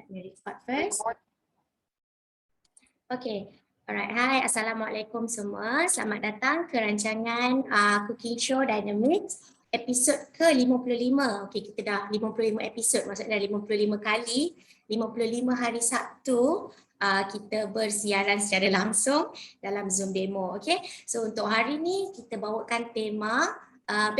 Let me record first. Okay. Alright. Hai. Assalamualaikum semua. Selamat datang ke rancangan Cooking Show Dynamics episod ke-55. Okay, kita dah 55 episod. Maksudnya dah 55 kali. 55 hari Sabtu. Kita bersiaran secara langsung dalam Zoom demo. Okay. So untuk hari ni kita bawakan tema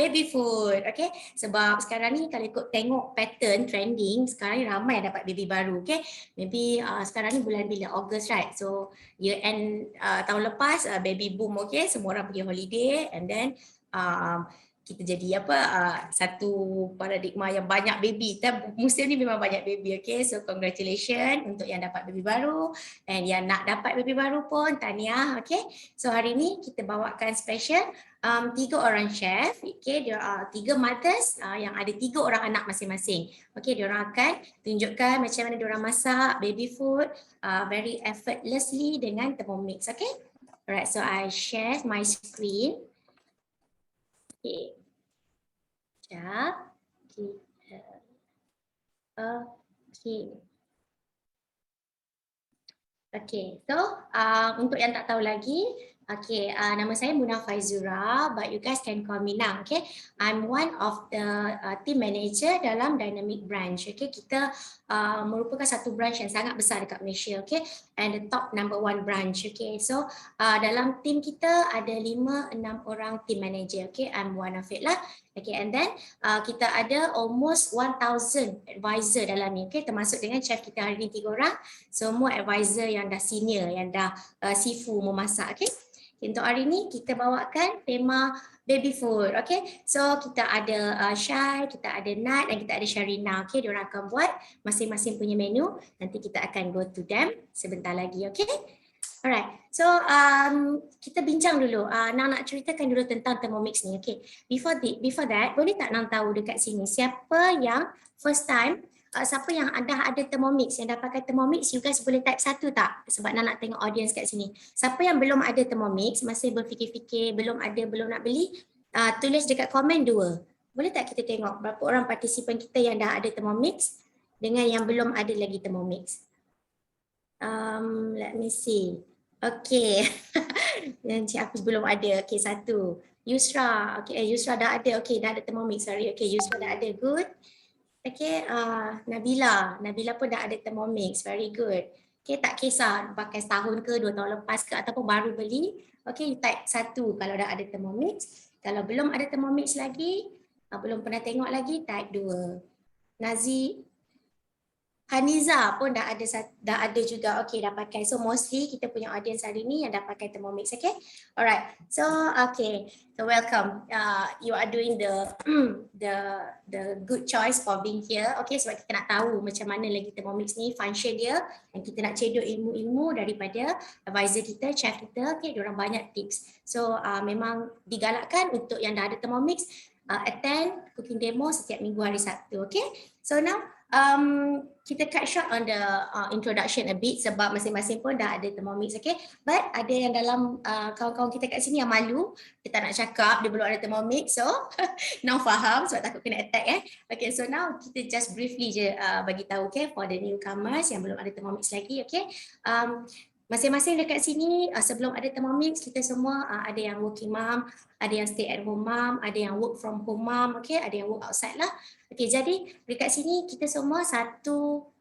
baby food, okay? Sebab sekarang ni kalau ikut tengok pattern trending, sekarang ni ramai yang dapat baby baru, okay? Maybe sekarang ni bulan bila? August, right? So year end tahun lepas baby boom, okay? Semua orang pergi holiday and then kita jadi satu paradigma yang banyak baby. Musim ni memang banyak baby, okay? So congratulations untuk yang dapat baby baru and yang nak dapat baby baru pun tahniah, okay? So hari ni kita bawakan special 3 orang chef, okay, dia 3 mothers yang ada 3 orang anak masing-masing. Okay, dia orang akan tunjukkan macam mana dia orang masak baby food very effortlessly dengan Thermomix, okay? Alright, so I share my screen. Okay. Sekejap. Okay. Okay, so untuk yang tak tahu lagi, okay, nama saya Munah Faizura, but you guys can call me Nang, okay? I'm one of the team manager dalam Dynamic branch, okay? Kita merupakan satu branch yang sangat besar dekat Malaysia, okay? And the top number 1 branch, okay? So dalam team kita ada 5-6 orang team manager, okay? I'm one of it lah. Okay, and then kita ada almost 1,000 advisor dalam ni, okay? Termasuk dengan chef kita hari ni 3 orang, semua advisor yang dah senior, yang dah sifu memasak, okay? Untuk hari ni kita bawakan tema baby food, okay? So kita ada Syai, kita ada Nat dan kita ada Sharina, okay? Diorang akan buat masing-masing punya menu, nanti kita akan go to them sebentar lagi, okay? Alright, so kita bincang dulu. Nang nak ceritakan dulu tentang Thermomix ni, okay? Before that, boleh tak Nang tahu dekat sini siapa yang first time, siapa yang dah ada Thermomix, yang dah pakai Thermomix, you guys boleh type 1 tak? Sebab Nang nak tengok audience kat sini. Siapa yang belum ada Thermomix, masih berfikir-fikir, belum nak beli, tulis dekat komen 2. Boleh tak kita tengok berapa orang partisipan kita yang dah ada Thermomix dengan yang belum ada lagi Thermomix? Let me see. Okay. Yang aku belum ada. Okay, 1. Yusra. Okay, Yusra dah ada. Okay, dah ada Thermomix. Sorry. Okay, Yusra dah ada. Good. Okay, Nabila. Nabila pun dah ada Thermomix. Very good. Okay, tak kisah pakai setahun ke 2 tahun lepas ke ataupun baru beli. Okay, you type 1 kalau dah ada Thermomix. Kalau belum ada Thermomix lagi, belum pernah tengok lagi, type 2. Haniza pun dah ada juga. Okay, dah pakai. So mostly kita punya audience hari ni yang dah pakai Thermomix, okay? Alright. So okay. So welcome. You are doing the good choice for being here. Okay, sebab kita nak tahu macam mana lagi Thermomix ni function dia, dan kita nak cedok ilmu-ilmu daripada advisor kita, chef kita. Okay, diorang banyak tips. So memang digalakkan untuk yang dah ada Thermomix attend cooking demo setiap minggu hari Sabtu. Okay, so now kita cut short on the introduction a bit sebab masing-masing pun dah ada Thermomix, okay? But ada yang dalam kawan-kawan kita kat sini yang malu, dia tak nak cakap dia belum ada Thermomix, so now faham sebab takut kena attack. Okay, so now kita just briefly je bagi tahu, okay, for the newcomers yang belum ada Thermomix lagi, okay? Masing-masing dekat sini sebelum ada Thermomix, kita semua ada yang working mom, ada yang stay at home mom, ada yang work from home mom, okay, ada yang work outside lah. Okay, jadi dekat sini kita semua satu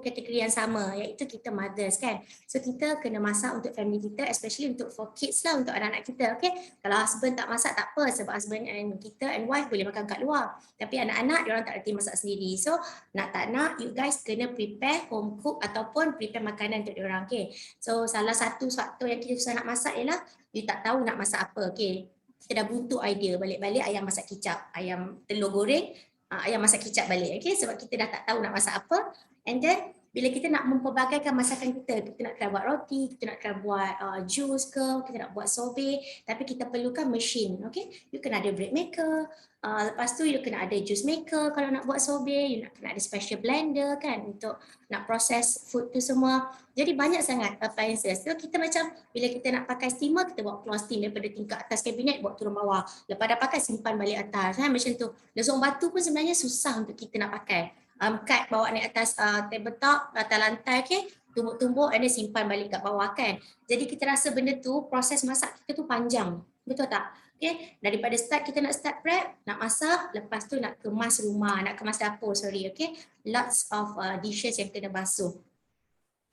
kategori yang sama, iaitu kita mothers, kan. So kita kena masak untuk family kita, especially untuk for kids lah, untuk anak-anak kita, okay. Kalau husband tak masak tak apa, sebab husband and kita and wife boleh makan kat luar. Tapi anak-anak diorang tak reti masak sendiri. So nak tak nak, you guys kena prepare home cook ataupun prepare makanan untuk diorang, okay. So salah satu faktor yang kita susah nak masak ialah you tak tahu nak masak apa, okay. Kita dah buntu idea, balik-balik ayam masak kicap, ayam telur goreng, ayam masak kicap balik, okay? Sebab kita dah tak tahu nak masak apa. And then bila kita nak mempelbagaikan masakan kita nak try buat roti, kita nak try buat juice ke, kita nak buat sorbet, tapi kita perlukan mesin, okay? You kena ada bread maker, lepas tu you kena ada juice maker kalau nak buat sorbet, you kena ada special blender, kan, untuk nak proses food tu semua. Jadi banyak sangat appliances. So kita macam bila kita nak pakai steamer, kita bawa keluar steam daripada tingkat atas kabinet bawa turun bawah. Lepas dah pakai simpan balik atas, kan, macam tu. Dan seorang batu pun sebenarnya susah untuk kita nak pakai. cut bawa naik atas tabletop, atas lantai, okay, tumbuk-tumbuk and then simpan balik kat bawah kan. Jadi kita rasa benda tu, proses masak kita tu panjang, betul tak? Okay, daripada kita nak start prep, nak masak, lepas tu nak kemas rumah, nak kemas dapur, sorry, okay. Lots of dishes yang kena basuh.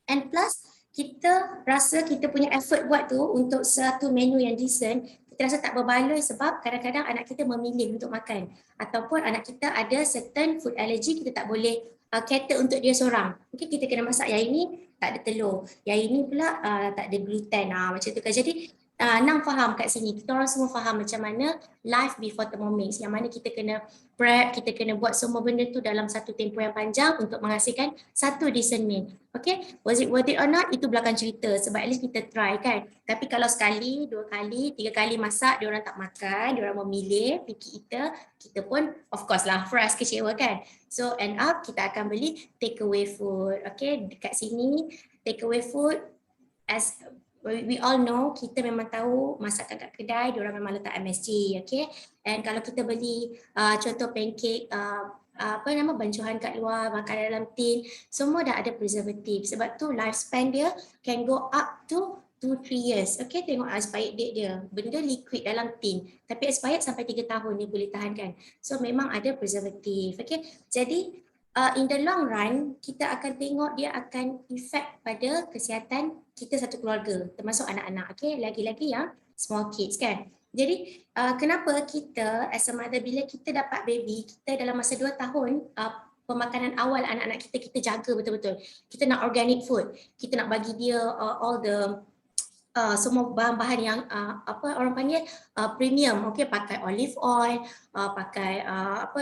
And plus, kita rasa kita punya effort buat tu untuk satu menu yang decent, kita rasa tak berbaloi sebab kadang-kadang anak kita memilih untuk makan. Ataupun anak kita ada certain food allergy, kita tak boleh cater untuk dia seorang. Okay, kita kena masak yang ini tak ada telur, yang ini pula tak ada gluten, macam tu kan. Jadi Nang faham kat sini, kita orang semua faham macam mana life before Thermomix, yang mana kita kena prep, kita kena buat semua benda tu dalam satu tempoh yang panjang untuk menghasilkan satu decent meal. Okay, was it worth it or not? Itu belakang cerita, sebab at least kita try kan. Tapi kalau sekali, 2 kali, 3 kali masak, diorang tak makan, diorang memilih, picky eater, kita pun of course lah fresh kecewa kan. So end up kita akan beli take away food. Okay, dekat sini take away food, as we all know, kita memang tahu masakan kat kedai, diorang memang letak MSG, okay. And kalau kita beli contoh pancake, bancuhan kat luar, makan dalam tin, semua dah ada preservative. Sebab tu lifespan dia can go up to 2-3 years. Okay, tengok expired date dia. Benda liquid dalam tin. Tapi expired sampai 3 tahun dia boleh tahan kan. So memang ada preservative. Okay, jadi in the long run, kita akan tengok dia akan effect pada kesihatan kita satu keluarga, termasuk anak-anak, okay? Lagi-lagi yang small kids kan. Jadi kenapa kita as a mother, bila kita dapat baby, kita dalam masa 2 tahun, pemakanan awal anak-anak kita jaga betul-betul. Kita nak organic food, kita nak bagi dia all the semua bahan-bahan yang orang panggil premium, okay, pakai olive oil, pakai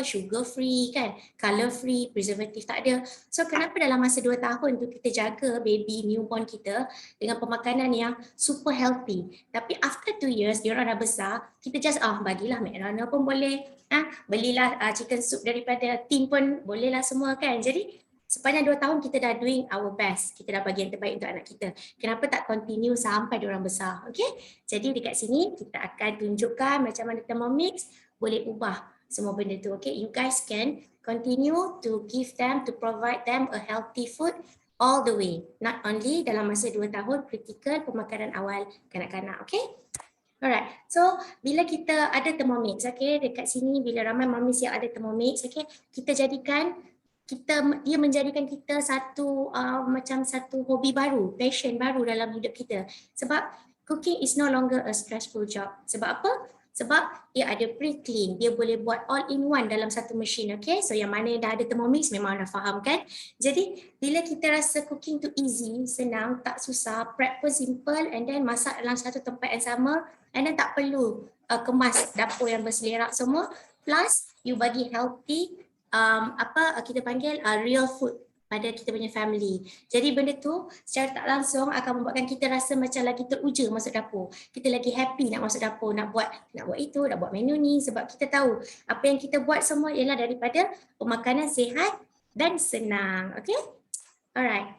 sugar free kan, color free, preservative tak ada. So kenapa dalam masa 2 tahun tu kita jaga baby newborn kita dengan pemakanan yang super healthy, tapi after 2 years diorang dah besar, kita just bagilah McDonald pun boleh, belilah chicken soup daripada tin pun bolehlah semua kan. Jadi sepanjang 2 tahun kita dah doing our best. Kita dah bagi yang terbaik untuk anak kita. Kenapa tak continue sampai diorang besar? Okay? Jadi dekat sini kita akan tunjukkan macam mana Thermomix boleh ubah semua benda tu. Okay? You guys can continue to give them, to provide them a healthy food all the way. Not only dalam masa 2 tahun critical pemakanan awal kanak-kanak. Okay? Alright, so bila kita ada Thermomix, okay, dekat sini bila ramai mamis yang ada Thermomix, okay, kita jadikan dia menjadikan kita satu macam satu hobi baru, passion baru dalam hidup kita. Sebab cooking is no longer a stressful job. Sebab apa? Sebab dia ada pre-clean, dia boleh buat all in one dalam satu mesin, okay? So yang mana yang dah ada Thermomix memang dah faham kan? Jadi bila kita rasa cooking tu easy, senang, tak susah, prep pun simple, and then masak dalam satu tempat yang sama, and then tak perlu kemas dapur yang berselerak semua, plus you bagi healthy kita panggil real food pada kita punya family. Jadi benda tu secara tak langsung akan membuatkan kita rasa macam lagi teruja masuk dapur. Kita lagi happy nak masuk dapur, nak buat itu, nak buat menu ni, sebab kita tahu apa yang kita buat semua ialah daripada pemakanan sihat dan senang. Okay? Alright.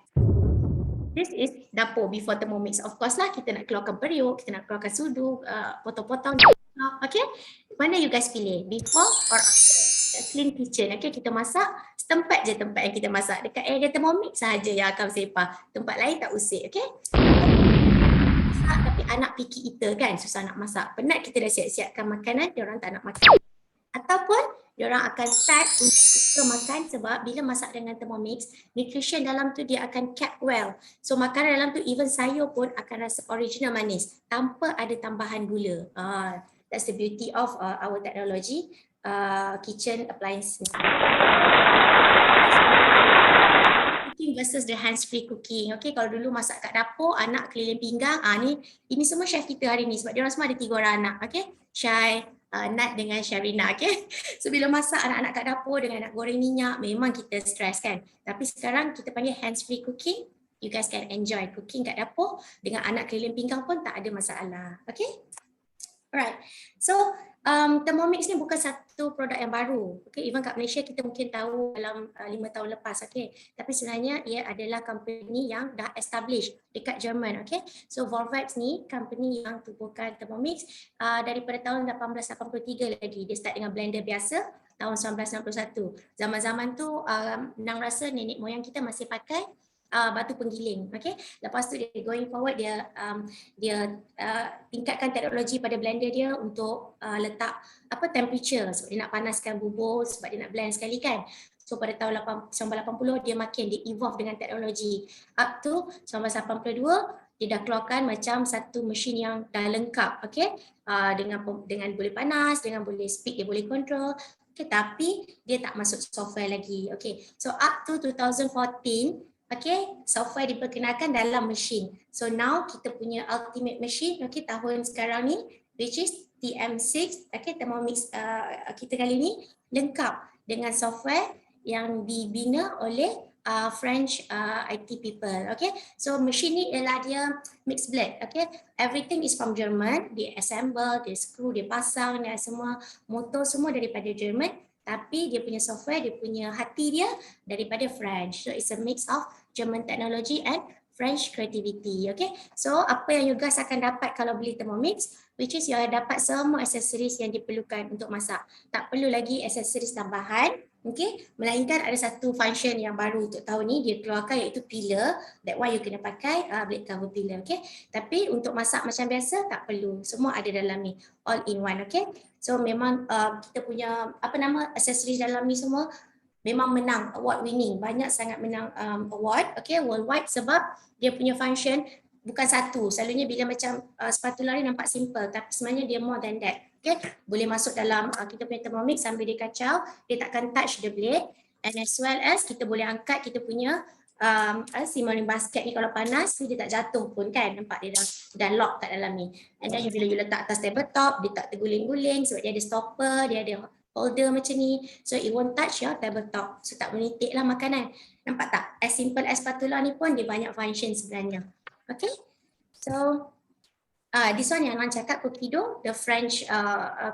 This is dapur before Thermomix. Of course lah, kita nak keluarkan periuk, kita nak keluarkan sudu, potong-potong. Okay? Mana you guys pilih? Before or after? Clean kitchen, okay, kita masak setempat je tempat yang kita masak, dekat area Thermomix sahaja yang akan sepah, tempat lain tak usik, okay. Masak, tapi anak picky eater kan, susah nak masak, penat kita dah siap-siapkan makanan, diorang tak nak makan, ataupun diorang akan start untuk suka makan sebab bila masak dengan Thermomix, nutrition dalam tu dia akan kept well, so makanan dalam tu even sayur pun akan rasa original manis tanpa ada tambahan gula. That's the beauty of our technology. Kitchen appliance. Cooking versus the hands-free cooking. Okay, kalau dulu masak kat dapur, anak keliling pinggang, ini semua chef kita hari ni sebab dia orang semua ada 3 orang anak. Okay, Syai, Nat dengan Sharina. Okay, so bila masak anak-anak kat dapur dengan nak goreng minyak, memang kita stress kan. Tapi sekarang kita panggil hands-free cooking. You guys can enjoy cooking kat dapur dengan anak keliling pinggang pun tak ada masalah. Okay, alright. So Thermomix ni bukan satu produk yang baru. Okay, even kat Malaysia kita mungkin tahu dalam 5 tahun lepas. Okay, tapi sebenarnya ia adalah company yang dah established dekat Jerman. Okay, so Vorwerk ni company yang tubuhkan Thermomix daripada tahun 1883 lagi. Dia start dengan blender biasa. tahun 1991. Zaman-zaman tu Nang rasa nenek moyang kita masih pakai batu penggiling. Okay? Lepas tu dia going forward dia tingkatkan teknologi pada blender dia untuk letak temperature sebab dia nak panaskan bubur, sebab dia nak blend sekali kan. So pada tahun 1980 dia evolve dengan teknologi. Up to 1982 dia dah keluarkan macam satu mesin yang dah lengkap, okay? Dengan boleh panas, dengan boleh speed, dia boleh control. Okay, tapi dia tak masuk software lagi. Okay, so up to 2014, okay, software diperkenalkan dalam mesin. So now kita punya ultimate machine, okay, tahun sekarang ni, which is TM6, okay, Thermomix kita kali ni lengkap dengan software yang dibina oleh French IT people, okay. So mesin ni ialah dia mixed blend, okay. Everything is from German, dia assemble, dia screw, dia pasang, dia semua motor semua daripada Jerman, tapi dia punya software, dia punya hati dia daripada French. So it's a mix of German technology and French creativity, okay. So apa yang you guys akan dapat kalau beli Thermomix, which is you akan dapat semua aksesoris yang diperlukan untuk masak. Tak perlu lagi aksesoris tambahan. Okay, melainkan ada satu function yang baru untuk tahun ni dia keluarkan iaitu peeler. That why you kena pakai blade cover peeler, okay. Tapi untuk masak macam biasa tak perlu. Semua ada dalam ni, all in one, okay. So memang kita punya aksesoris dalam ni semua memang menang award winning. Banyak sangat menang award, okay, worldwide sebab dia punya function bukan satu. Selalunya bila macam sepatu lari nampak simple, tapi sebenarnya dia more than that. Okay, boleh masuk dalam kita punya Thermomix sambil dia kacau, dia takkan touch the blade, and as well as kita boleh angkat kita punya simmering basket ni kalau panas dia tak jatuh pun kan, nampak dia dah lock kat dalam ni. And then bila you letak atas tabletop, dia tak terguling-guling sebab dia ada stopper, dia ada holder macam ni, so it won't touch your tabletop, so tak menitik lah makanan. Nampak tak? As simple as spatula ni pun dia banyak function sebenarnya. Okay, so this one yang Nan cakap, Cookido, the French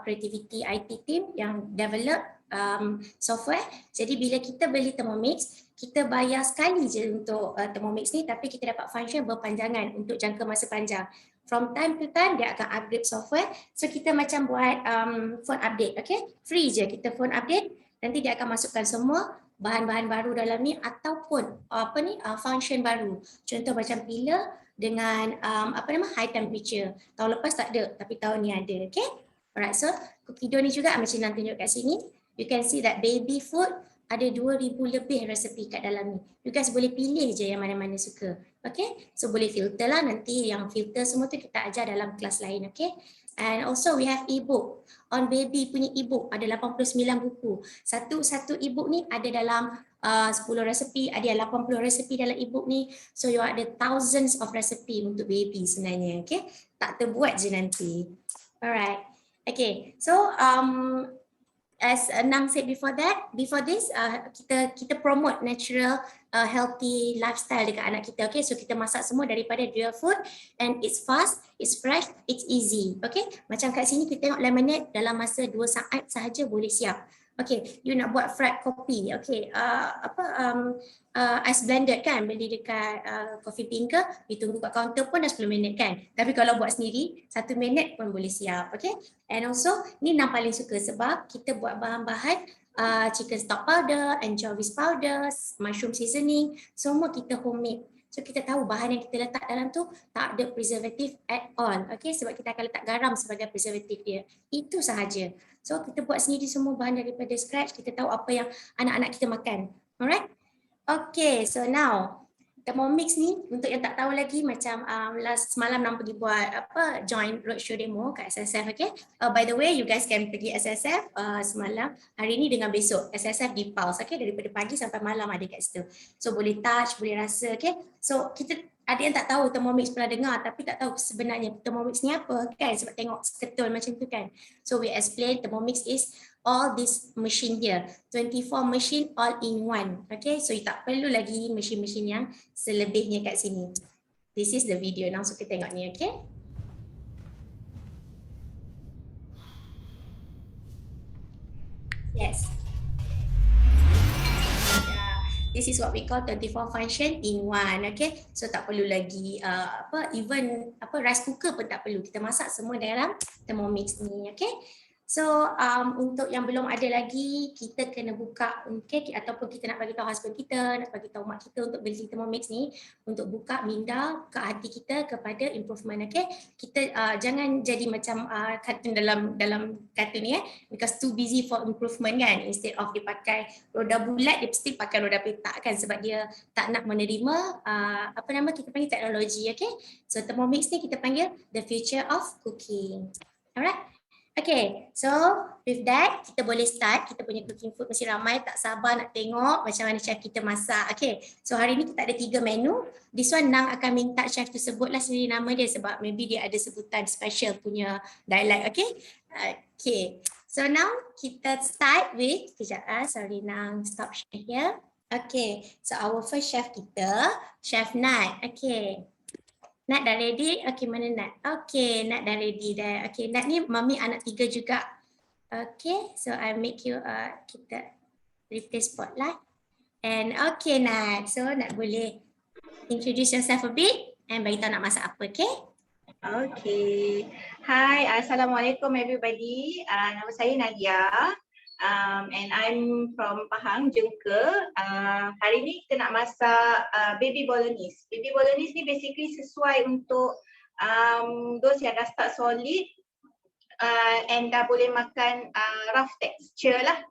creativity IT team yang develop software. Jadi bila kita beli Thermomix, kita bayar sekali je untuk Thermomix ni, tapi kita dapat function berpanjangan untuk jangka masa panjang. From time to time dia akan upgrade software. So kita macam buat phone update, okay? Free je kita phone update. Nanti dia akan masukkan semua bahan-bahan baru dalam ni ataupun function baru. Contoh macam peeler dengan high temperature. Tahun lepas tak ada, tapi tahun ni ada, okay? Alright, so Cookido ni juga macam nak tunjuk kat sini. You can see that baby food ada 2,000 lebih resepi kat dalam ni. You guys boleh pilih je yang mana-mana suka. Okay, so boleh filter lah, nanti yang filter semua tu kita ajar dalam kelas lain, okay. And also we have ebook. On baby punya ebook ada 89 buku. Satu ebook ni ada dalam 10 resepi, ada 80 resepi dalam ebook ni. So you ada thousands of recipe untuk baby sebenarnya, okay. Tak terbuat je nanti. Alright, okay. So as Nang said before this, kita promote natural healthy lifestyle dekat anak kita, okay. So kita masak semua daripada real food and it's fast, it's fresh, it's easy, okay. Macam kat sini kita tengok lemonade dalam masa 2 saat sahaja boleh siap. Okay, you nak buat fried kopi, okay, ice blended kan, beli dekat coffee bean ke, ditunggu kat kaunter pun dah 10 minit kan. Tapi kalau buat sendiri, 1 minit pun boleh siap, okay. And also, ni Nang paling suka sebab kita buat bahan-bahan chicken stock powder, anchovy powder, mushroom seasoning, semua kita homemade. So kita tahu bahan yang kita letak dalam tu tak ada preservative at all, okay. Sebab kita akan letak garam sebagai preservative dia, itu sahaja. So kita buat sendiri semua bahan daripada scratch, kita tahu apa yang anak-anak kita makan. Alright? Okay, so now Thermomix ni untuk yang tak tahu lagi, macam semalam Nang pergi buat join roadshow demo kat SSF, okay. By the way, you guys can pergi SSF semalam, hari ni dengan besok. SSF di Pulse, okay, daripada pagi sampai malam ada kat situ. So boleh touch, boleh rasa, okay. So kita ada yang tak tahu Thermomix, pernah dengar tapi tak tahu sebenarnya Thermomix ni apa kan, sebab tengok ketul macam tu kan. So we explain Thermomix is all this machine here, 24 machine all in one, okay. So you tak perlu lagi mesin-mesin yang selebihnya kat sini. This is the video, langsung kita tengok ni, okay. Yes. This is what we call 24 function in one, okay. So tak perlu lagi even rice cooker pun tak perlu. Kita masak semua dalam Thermomix ni, okay. So untuk yang belum ada lagi, kita kena buka, okay, ataupun kita nak bagi tahu husband kita, nak bagi tahu mak kita untuk beli Thermomix ni, untuk buka minda, buka hati kita kepada improvement, okay. Kita jangan jadi macam kartun dalam kartun ni, because too busy for improvement kan. Instead of dia pakai roda bulat, dia mesti pakai roda petak kan, sebab dia tak nak menerima apa nama kita panggil teknologi, okay. So Thermomix ni kita panggil the future of cooking. Alright. Okay, so with that, kita boleh start. Kita punya cooking food mesti ramai tak sabar nak tengok macam mana chef kita masak. Okay, so hari ni kita ada 3 menu. This one Nang akan minta chef tu sebutlah sendiri nama dia sebab maybe dia ada sebutan special punya dialect, okay? Okay, so now kita start with, kejap sorry Nang, stop share here. Okay, so our first chef kita, Chef Nat. Okay. Nat dah ready? Okay, mana Nat? Okay, Nat dah ready dah. Okay, Nat ni mami anak 3 juga. Okay, so I make you, kita replace spotlight. And okay Nat, so Nat boleh introduce yourself a bit and bagi tahu nak masak apa, okay? Okay. Hi, Assalamualaikum everybody. Nama saya Nadia. And I'm from Pahang, Jengke. Hari ni kita nak masak baby bolognese. Baby bolognese ni basically sesuai untuk those yang dah start solid and dah boleh makan rough texture lah.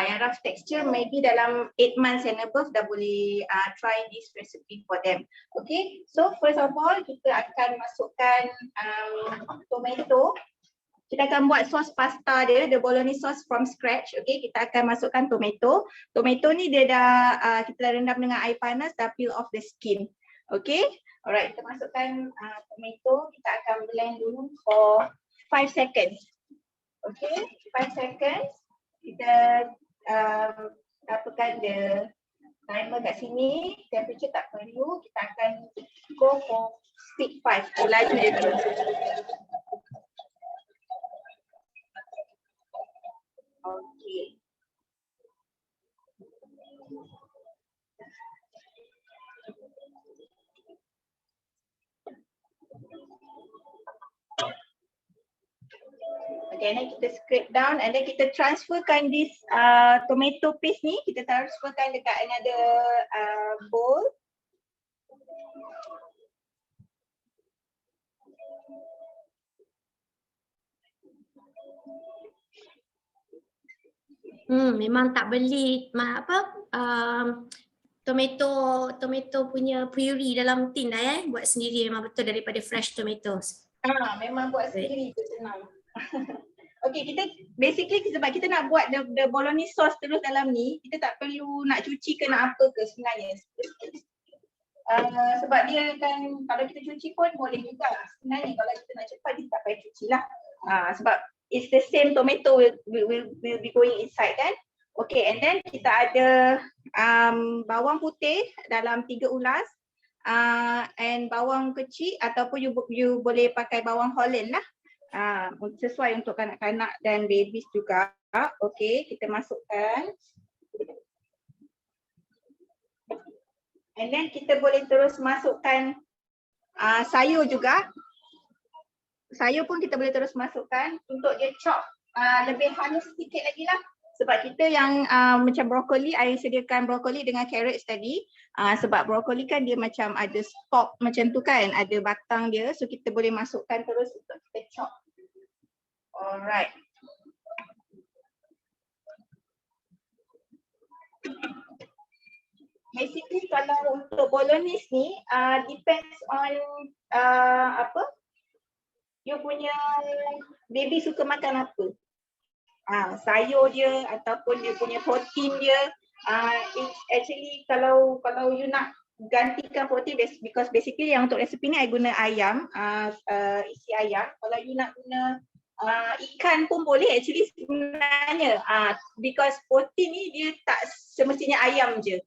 Yang rough texture maybe dalam 8 months and above dah boleh try this recipe for them. Okay, so first of all kita akan masukkan tomato. Kita akan buat sos pasta dia, the bolognese sauce from scratch. Okay, kita akan masukkan tomato. Tomato ni dia dah kita dah rendam dengan air panas, dah peel off the skin. Okay, alright, kita masukkan tomato. Kita akan blend dulu for 5 seconds. Okay, 5 seconds. Kita apakan the timer kat sini. Temperature tak perlu. Kita akan go for speed 5. Laju je dulu. Okay. Okay, and then kita scrape down and then kita transferkan this tomato paste ni, kita transferkan dekat another bowl. Memang tak beli tomato punya puree dalam tin lah buat sendiri memang betul daripada fresh tomatoes. Memang buat sendiri tu senang. Okay, kita basically sebab kita nak buat the bolognese sauce terus dalam ni, kita tak perlu nak cuci ke nak apa ke sebenarnya. Sebab dia kan kalau kita cuci pun boleh juga. Sebenarnya kalau kita nak cepat kita tak payah cuci lah. Sebab it's the same tomato will be going inside kan. Okay, and then kita ada bawang putih dalam 3 ulas and bawang kecil ataupun you boleh pakai bawang Holland lah. Sesuai untuk kanak-kanak dan babies juga. Okay, kita masukkan. And then kita boleh terus masukkan sayur juga. Sayur pun kita boleh terus masukkan untuk dia chop lebih halus sikit lagi lah. Sebab kita yang macam brokoli, I sediakan brokoli dengan carrots tadi. Sebab brokoli kan dia macam ada stalk macam tu kan, ada batang dia. So kita boleh masukkan terus untuk kita chop. Alright. Basically kalau untuk bolognese ni depends on you punya baby suka makan apa. Sayur dia ataupun dia punya protein dia. Actually kalau you nak gantikan protein because basically yang untuk resipi ni I guna ayam, isi ayam. Kalau you nak guna ikan pun boleh actually sebenarnya because protein ni dia tak semestinya ayam je.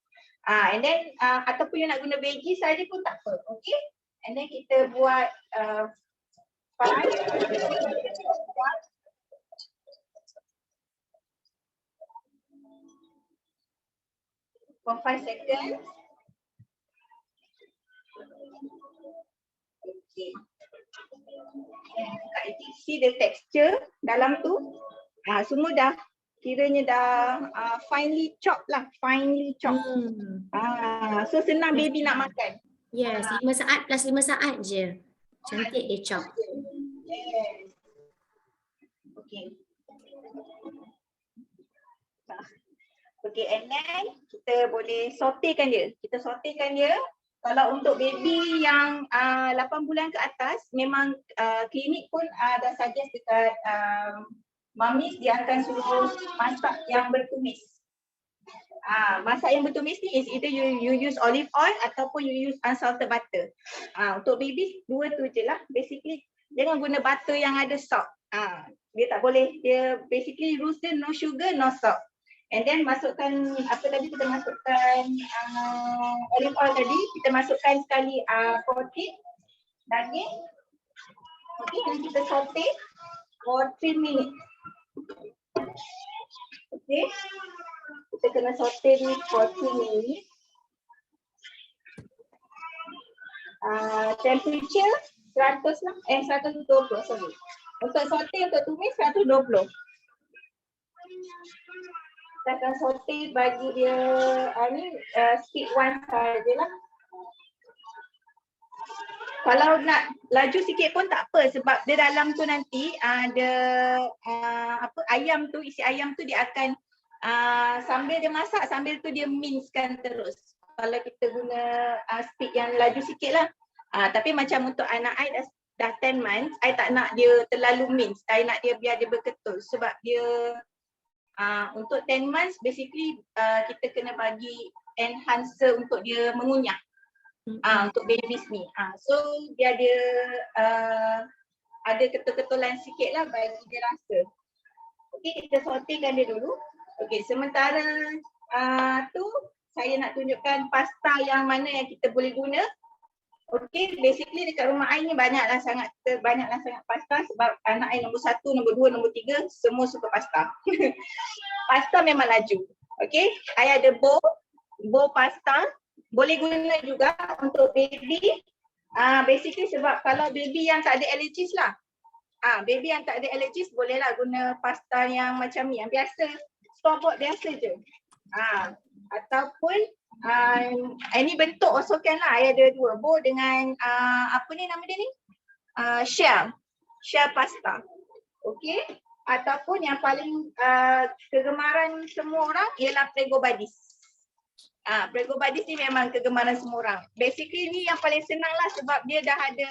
And then ataupun you nak guna veggie saja pun tak apa. Okay, and then kita buat 5 for 5 seconds. Okay. See the texture dalam tu. Semua dah kiranya dah finely chop lah, finely chop. So senang baby nak makan. Yes, 5 saat plus 5 saat je. Cantik dia chop. Yes. Okay. Okay, and then kita boleh sautekan dia. Kita sautekan dia. Kalau untuk baby yang 8 bulan ke atas, memang klinik pun dah suggest dekat mamis, dia akan suruh masak yang bertumis. Masak yang bertumis ni is either you use olive oil ataupun you use unsalted butter. Untuk baby, dua tu je lah. Basically, jangan guna butter yang ada salt. Dia tak boleh. Dia basically rules dia no sugar, no salt. And then masukkan, apa tadi kita masukkan olive oil tadi, kita masukkan sekali protein, daging. Okay, dan kita saute for 3 minutes. Okay, kita kena saute ni for 3 minutes. Temperature 100 lah, 120 sorry. Untuk saute, untuk tumis 120. Kita akan saute bagi dia speed 1 sajalah. Kalau nak laju sikit pun tak apa sebab dia dalam tu nanti ada ayam tu, isi ayam tu dia akan sambil dia masak, sambil tu dia mincekan terus. Kalau kita guna speed yang laju sikit lah. Tapi macam untuk anak I dah 10 months, I tak nak dia terlalu mince. I nak dia biar dia berketul sebab dia untuk 10 months basically kita kena bagi enhancer untuk dia mengunyah. Untuk babies ni. So biar dia ada ketul-ketulan sikit lah bagi dia rasa. Okay, kita sautekan dia dulu. Okay, sementara tu saya nak tunjukkan pasta yang mana yang kita boleh guna. Okay, basically dekat rumah I ni banyaklah sangat pasta sebab anak I nombor 1, nombor 2, nombor 3 semua suka pasta. Pasta memang laju. Okay, I ada bowl pasta. Boleh guna juga untuk baby. Basically sebab kalau baby yang tak ada allergies lah. Baby yang tak ada allergies bolehlah guna pasta yang macam ni, yang biasa, store bought biasa je. Ataupun any bentuk also can lah. I ada 2 bowl dengan apa ni nama dia ni? Shell pasta. Okay. Ataupun yang paling kegemaran semua orang ialah Prego Buddies. Prego Buddies ni memang kegemaran semua orang. Basically ni yang paling senang lah sebab dia dah ada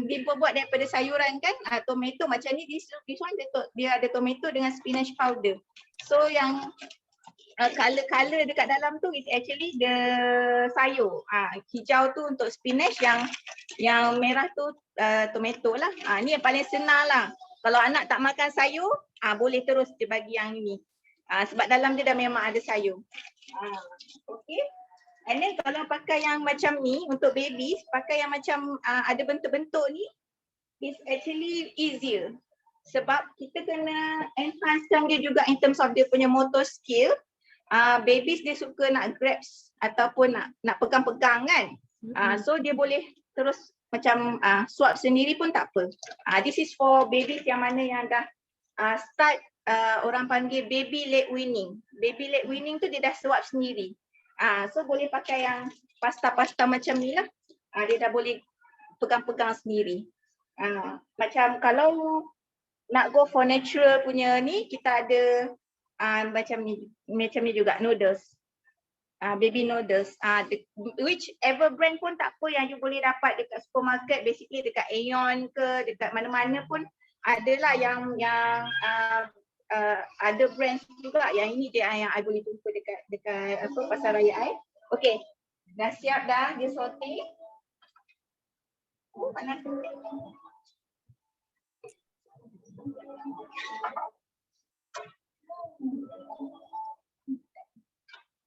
dia buat daripada sayuran kan, tomato macam ni. This one dia ada tomato dengan spinach powder. So yang color dekat dalam tu is actually the sayur. Hijau tu untuk spinach, yang merah tu tomato lah. Ni yang paling senang lah. Kalau anak tak makan sayur, boleh terus dia bagi yang ni. Sebab dalam dia dah memang ada sayur. Okay. And then kalau pakai yang macam ni untuk babies, pakai yang macam ada bentuk-bentuk ni is actually easier. Sebab kita kena enhancekan dia juga in terms of dia punya motor skill. Babies dia suka nak grab ataupun nak pegang-pegang kan. So dia boleh terus macam suap sendiri pun tak apa. This is for babies yang mana yang dah start orang panggil baby late weaning. Baby late weaning tu dia dah suap sendiri. So boleh pakai yang pasta-pasta macam ni lah. Dia dah boleh pegang-pegang sendiri. Macam kalau nak go for natural punya ni, kita ada macam ni juga, noodles. Baby noodles. Whichever brand pun tak apa yang you boleh dapat dekat supermarket, basically dekat Aeon ke, dekat mana-mana pun adalah yang ada brands juga. Yang ini dia yang I boleh jumpa dekat pasar raya I. Okay, dah siap dah dia saute. Panas.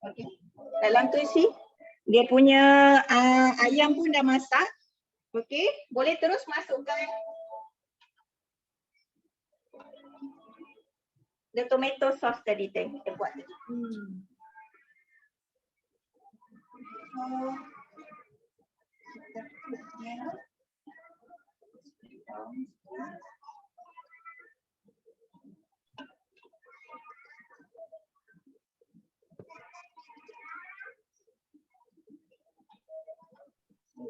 Okay, dalam tu isi dia punya ayam pun dah masak. Okay, boleh terus masukkan the tomato sauce tadi kita buat tadi.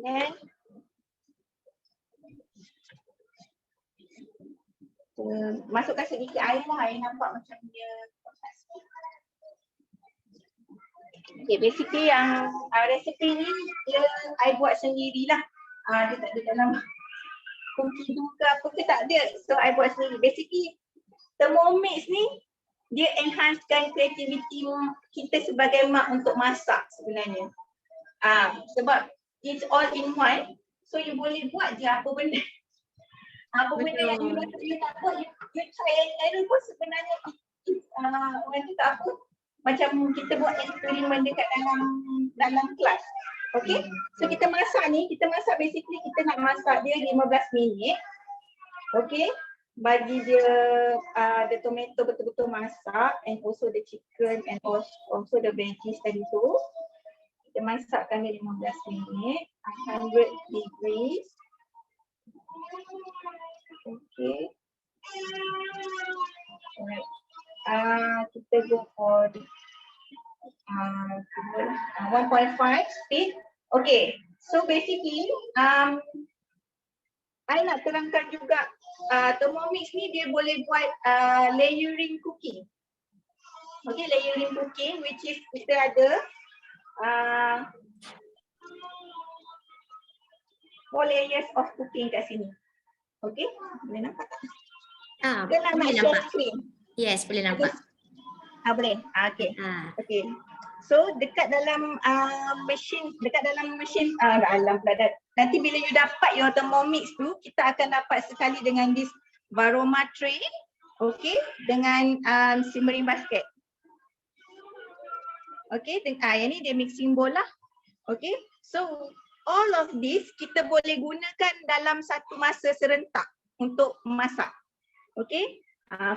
then masukkan sedikit air lah, air nampak macam dia. Okay, basically yang resipi ni dia I buat sendirilah. Dia tak ada dalam cookie dough ke apa ke, tak ada. So I buat sendiri. Basically Thermomix ni dia enhancekan kreativiti kita sebagai mak untuk masak sebenarnya. Sebab it's all in one. So you boleh buat je apa benda. Apa benda yang you rasa you tak buat, you try and error pun sebenarnya orang cakap apa, macam kita buat eksperimen dekat dalam kelas. Okay, so kita masak basically kita nak masak dia 15 minit. Okay, bagi dia the tomato betul-betul masak, and also the chicken and also the veggies tadi tu. Kita masakkan dia 15 minit, 100 degrees. Okay. Alright. Kita go for 1.5 speed. Okay. So basically, I nak terangkan juga Thermomix ni dia boleh buat layering cooking. Okay, layering cooking, which is kita ada 4 layers of cooking kat sini. Okay, boleh nampak tak? Boleh nampak. Screen. Yes, boleh nampak. Boleh. Okay. Okay. So dekat dalam mesin, nanti bila you dapat your Thermomix tu, kita akan dapat sekali dengan this Varoma tray, okay, dengan simmering basket. Okay, yang ni dia mixing bowl lah. Okay, so all of this kita boleh gunakan dalam satu masa serentak untuk memasak. Okay,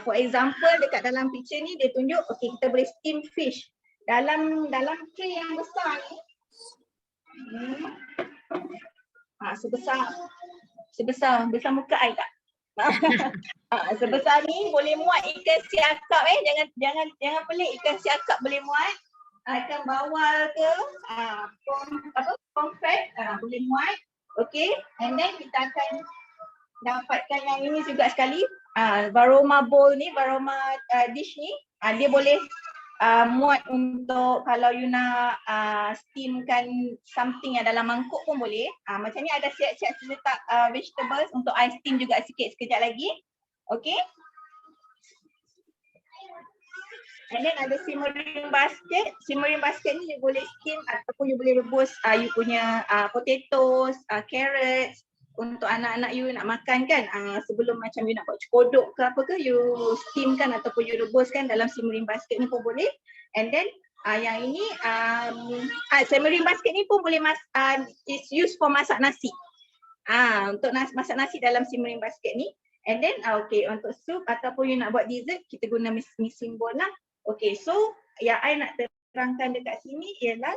for example dekat dalam picture ni dia tunjuk, okay, kita boleh steam fish dalam tray yang besar ni. Sebesar muka I tak? Sebesar ni boleh muat ikan siakap, jangan pelik, ikan siakap boleh muat. Ikan bawal ke, pomfret boleh muat. Okay, and then kita akan dapatkan yang ini juga sekali. Varoma bowl ni, Varoma dish ni, dia boleh muat untuk kalau you nak steamkan something yang dalam mangkuk pun boleh. Macam ni ada siap-siap letak vegetables untuk I steam juga sikit sekejap lagi. Okay. And then ada simmering basket. Simmering basket ni you boleh steam ataupun you boleh rebus you punya potatoes, carrots untuk anak-anak you nak makan kan. Sebelum macam you nak buat kodok ke apa ke, you steamkan ataupun you rebuskan dalam simmering basket ni pun boleh. And then yang ini simmering basket ni pun boleh is used for masak nasi. Untuk masak nasi dalam simmering basket ni. And then okay, untuk soup ataupun you nak buat dessert, kita guna mixing bowl lah. Okay, so yang I nak terangkan dekat sini ialah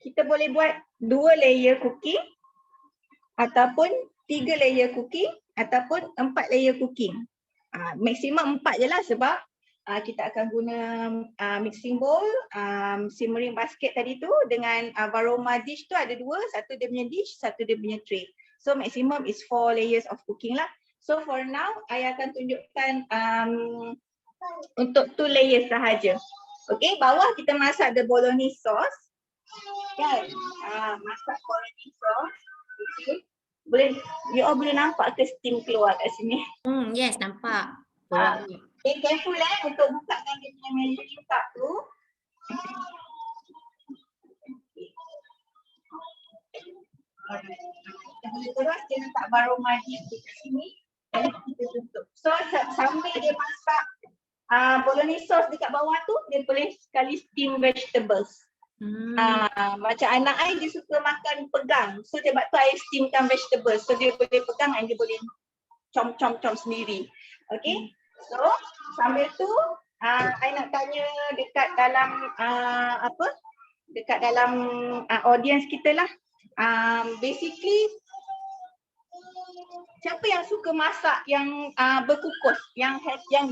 kita boleh buat 2 layer cooking ataupun 3 layer cooking ataupun 4 layer cooking. Maksimum 4 je lah sebab kita akan guna mixing bowl, simmering basket tadi tu dengan Varoma dish tu ada 2, satu dia punya dish, satu dia punya tray. So maximum is 4 layers of cooking lah. So for now, I akan tunjukkan untuk 2 layers sahaja. Okay, bawah kita masak the bolognese sauce. Kan? Masak bolognese sauce. Okay. You all boleh nampak ke steam keluar kat sini? Yes, nampak. Okay, careful untuk bukakan dia punya measuring cup tu. Kita boleh terus dia letak Varoma dish kat sini. Dan kita tutup. So sambil dia masak bolognese sauce dekat bawah tu, dia boleh sekali steam vegetables. Macam anak I dia suka makan pegang. So sebab tu I steamkan vegetables. So dia boleh pegang dan dia boleh com sendiri. Okay. So sambil tu I nak tanya dekat dalam dekat dalam audience kita lah. Basically siapa yang suka masak yang berkukus, yang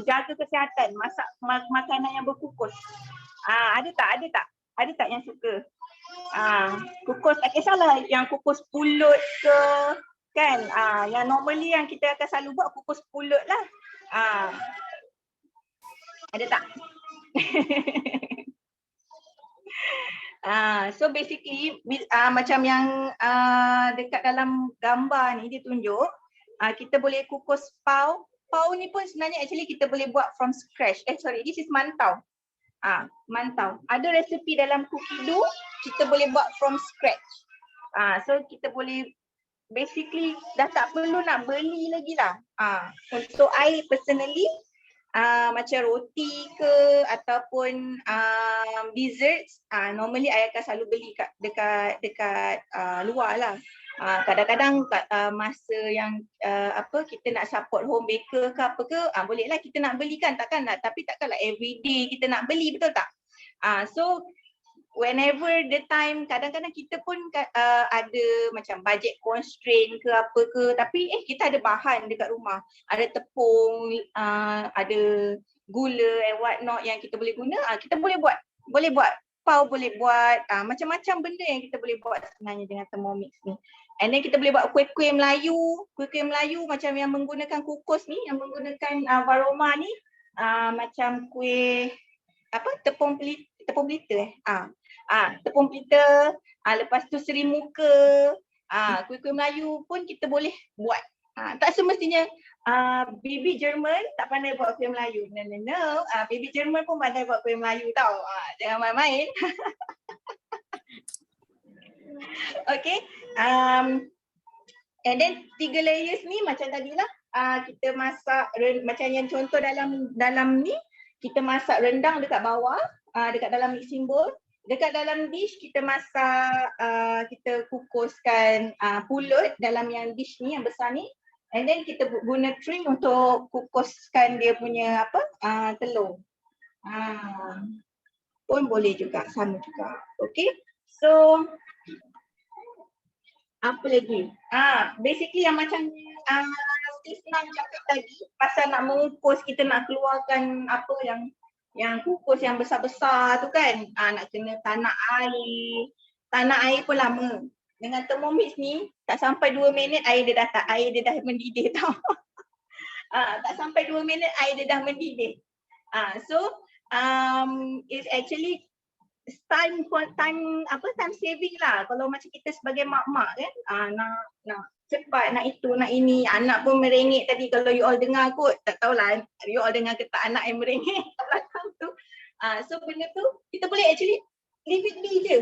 jaga kesihatan, masak makanan yang berkukus? Ada tak yang suka? Kukus tak kisahlah yang kukus pulut ke kan. Yang normally yang kita akan selalu buat kukus pulut lah. Ada tak? So basically macam yang dekat dalam gambar ni dia tunjuk, kita boleh kukus pau. Pau ni pun sebenarnya actually kita boleh buat from scratch. This is mantau. Mantau. Ada resepi dalam Cookido, kita boleh buat from scratch. So kita boleh basically dah tak perlu nak beli lagi lah. Untuk I personally, macam roti ke ataupun desserts, normally I akan selalu beli dekat luar lah. Kadang-kadang masa yang kita nak support home baker ke apa ke, bolehlah kita nak belikan, tapi takkanlah everyday kita nak beli, betul tak? So whenever the time, kadang-kadang kita pun ada macam budget constraint ke apa ke, tapi kita ada bahan dekat rumah, ada tepung, ada gula and what not yang kita boleh guna, kita boleh buat pau, boleh buat macam-macam benda yang kita boleh buat sebenarnya dengan Thermomix ni. And then kita boleh buat kuih-kuih Melayu macam yang menggunakan kukus ni, yang menggunakan varoma ni, macam kuih tepung pelita tepung pelita, lepas tu seri muka, kuih-kuih Melayu pun kita boleh buat. Tak semestinya baby Jerman tak pandai buat kuih Melayu. No. Baby Jerman pun pandai buat kuih Melayu tau. Jangan main-main. Okay. And then 3 layers ni macam tadilah, kita masak macam yang contoh dalam ni, kita masak rendang dekat bawah, dekat dalam mixing bowl. Dekat dalam dish kita masak, kita kukuskan pulut dalam yang dish ni yang besar ni. And then kita guna tray untuk kukuskan dia punya telur. Pun boleh juga, sama juga. Okay. So apa lagi? Basically yang macam Tisna cakap tadi, pasal nak mengukus, kita nak keluarkan apa yang kukus yang besar-besar tu kan, nak kena tanak air pun lama. Dengan Thermomix ni tak sampai 2 minit air dia dah mendidih tau. Tak sampai 2 minit air dia dah mendidih. So it's actually time saving lah. Kalau macam kita sebagai mak-mak kan, nak cepat, nak itu, nak ini. Anak pun merengek tadi, kalau you all dengar kot, tak tahulah you all dengar ke tak anak yang merengek kat belakang tu. So benda tu kita boleh actually leave it be je.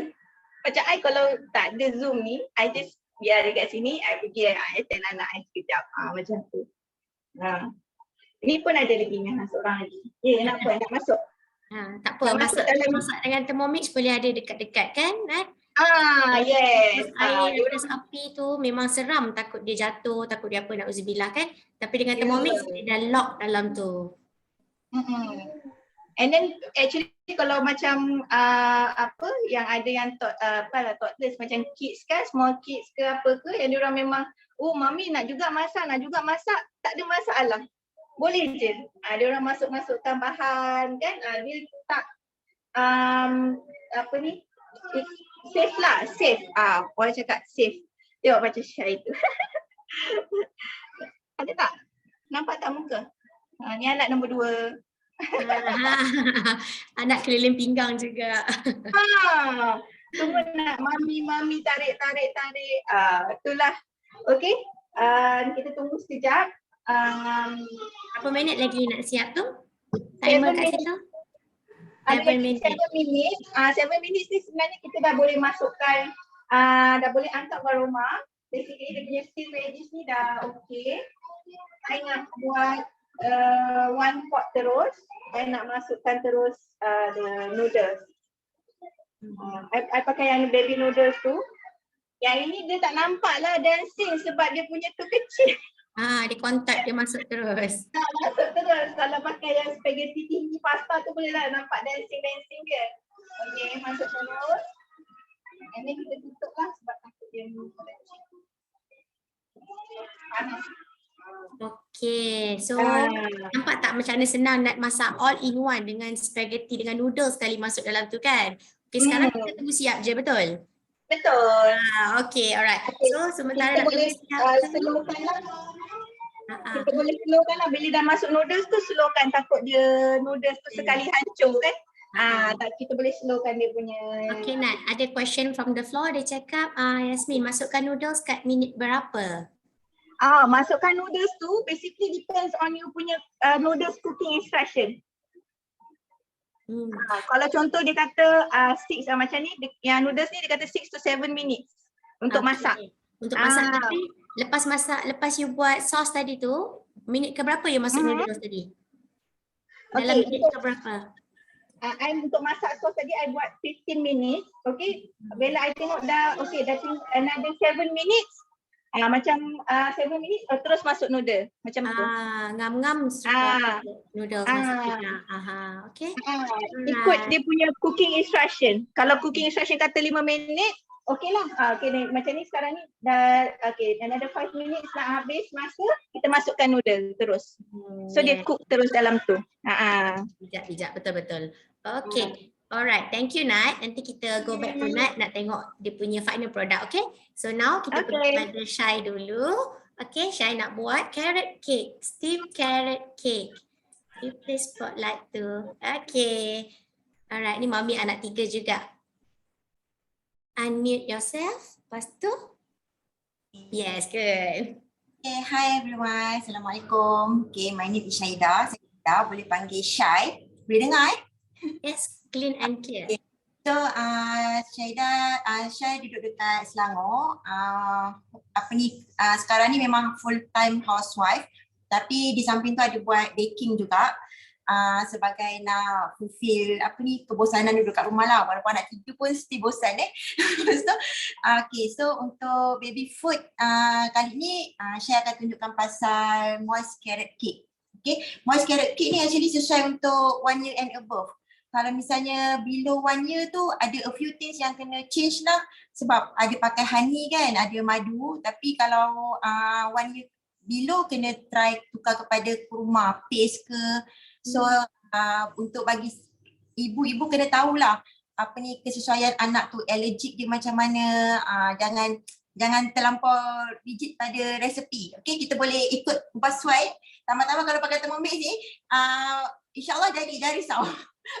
Macam I kalau tak ada Zoom ni, I just biar dekat sini, I pergi attend anak I sekejap. Macam tu. Ni pun ada lagi dengan seorang lagi. Nak masuk? Tak apa, masak dengan Thermomix boleh ada dekat-dekat kan? Yes. Air atas api tu memang seram, takut dia jatuh, takut dia apa, na'udzubillah kan. Tapi dengan Thermomix dia dah lock dalam tu. And then actually kalau macam yang ada yang toddlers macam kids kan, small kids ke apa ke, yang diorang memang mami nak juga masak, tak ada masalah. Boleh je. Diorang masukkan bahan kan, dia tak safe lah, safe. Orang cakap safe. Tengok macam Syah itu. Ada tak? Nampak tak muka? Ni anak nombor 2. Anak keliling pinggang juga. Semua nak mami tarik. Itulah. Okay. Kita tunggu sekejap. Berapa minit lagi nak siap tu? Timer kat situ? 7 minit. 7 minit ni sebenarnya kita dah boleh masukkan, dah boleh angkat varoma. Basically dia punya steam veggies ni dah okay. I nak buat 1 pot terus. I nak masukkan terus the noodles. I pakai yang baby noodles tu. Yang ini dia tak nampak lah dancing sebab dia punya tu kecil. Dia kontak, dia masuk terus. Masuk terus. Kalau pakai yang spaghetti tinggi pasta tu boleh lah nampak dancing dia. Okay, masuk terus. And then kita tutup lah sebab takut dia panas. Okay, so nampak tak macam mana senang nak masak all in one dengan spaghetti dengan noodles sekali masuk dalam tu kan? Okay, sekarang kita tunggu siap je, betul? Betul. Okay, alright. Okay. So sementara Kita nak boleh tunggu siap slowkan lah. Ah, Kita boleh slowkan lah. Bila dah masuk noodles tu slowkan, takut dia noodles tu sekali hancur kan. Tak, kita boleh slowkan dia punya. Okay Nat, ada question from the floor. Dia cakap, Yasmin, masukkan noodles kat minit berapa? Masukkan noodles tu basically depends on you punya noodles cooking instruction. Kalau contoh dia kata 6 macam ni, yang noodles ni dia kata 6 to 7 minutes untuk masak. Untuk masak tapi lepas masak, lepas you buat sauce tadi tu, minit ke berapa you masuk noodles tadi? Dalam minit ke berapa? Untuk masak sauce tadi I buat 15 minutes. Okay, bila I tengok dah okay, dah another 7 minutes. Macam 7 minutes terus masuk noodle macam tu. Ngam-ngam noodles masuk juga. Okay. Ikut dia punya cooking instruction. Kalau cooking instruction kata 5 minit, okay lah. Okay, macam ni sekarang ni dah okay, another 5 minutes nak habis masa, kita masukkan noodle terus. So dia cook terus dalam tu. Bijak, betul-betul. Okay. Alright, thank you Nat. Nanti kita go back to Nat nak tengok dia punya final product, okay? So now kita pergi pada Syai dulu. Okay, Syai nak buat carrot cake, steamed carrot cake. You please spotlight tu. Okay. Alright, ni mami anak 3 juga. Unmute yourself. Lepas tu. Yes, good. Okay, hi everyone. Assalamualaikum. Okay, my name is Syahidah. Saya boleh panggil Syai. Boleh dengar Yes, clean and clear. Okay. So, Syahidah, Syai duduk dekat Selangor. Sekarang ni memang full time housewife. Tapi di samping tu ada buat baking juga. Sebagai nak fulfill kebosanan duduk kat rumah lah, walaupun nak tidur pun still bosan so untuk baby food kali ni saya akan tunjukkan pasal moist carrot cake. Okay, moist carrot cake ni actually sesuai untuk 1 year and above. Kalau misalnya below 1 year tu ada a few things yang kena change lah, sebab ada pakai honey kan, ada madu, tapi kalau 1 year below kena try tukar kepada kurma paste ke. So untuk bagi ibu-ibu kena tahulah kesesuaian anak tu, allergic dia macam mana, jangan terlampau rigid pada resepi. Okay, kita boleh ikut bersesuai. Tambah-tambah kalau pakai Thermomix ni, insyaAllah jadi, jangan risau.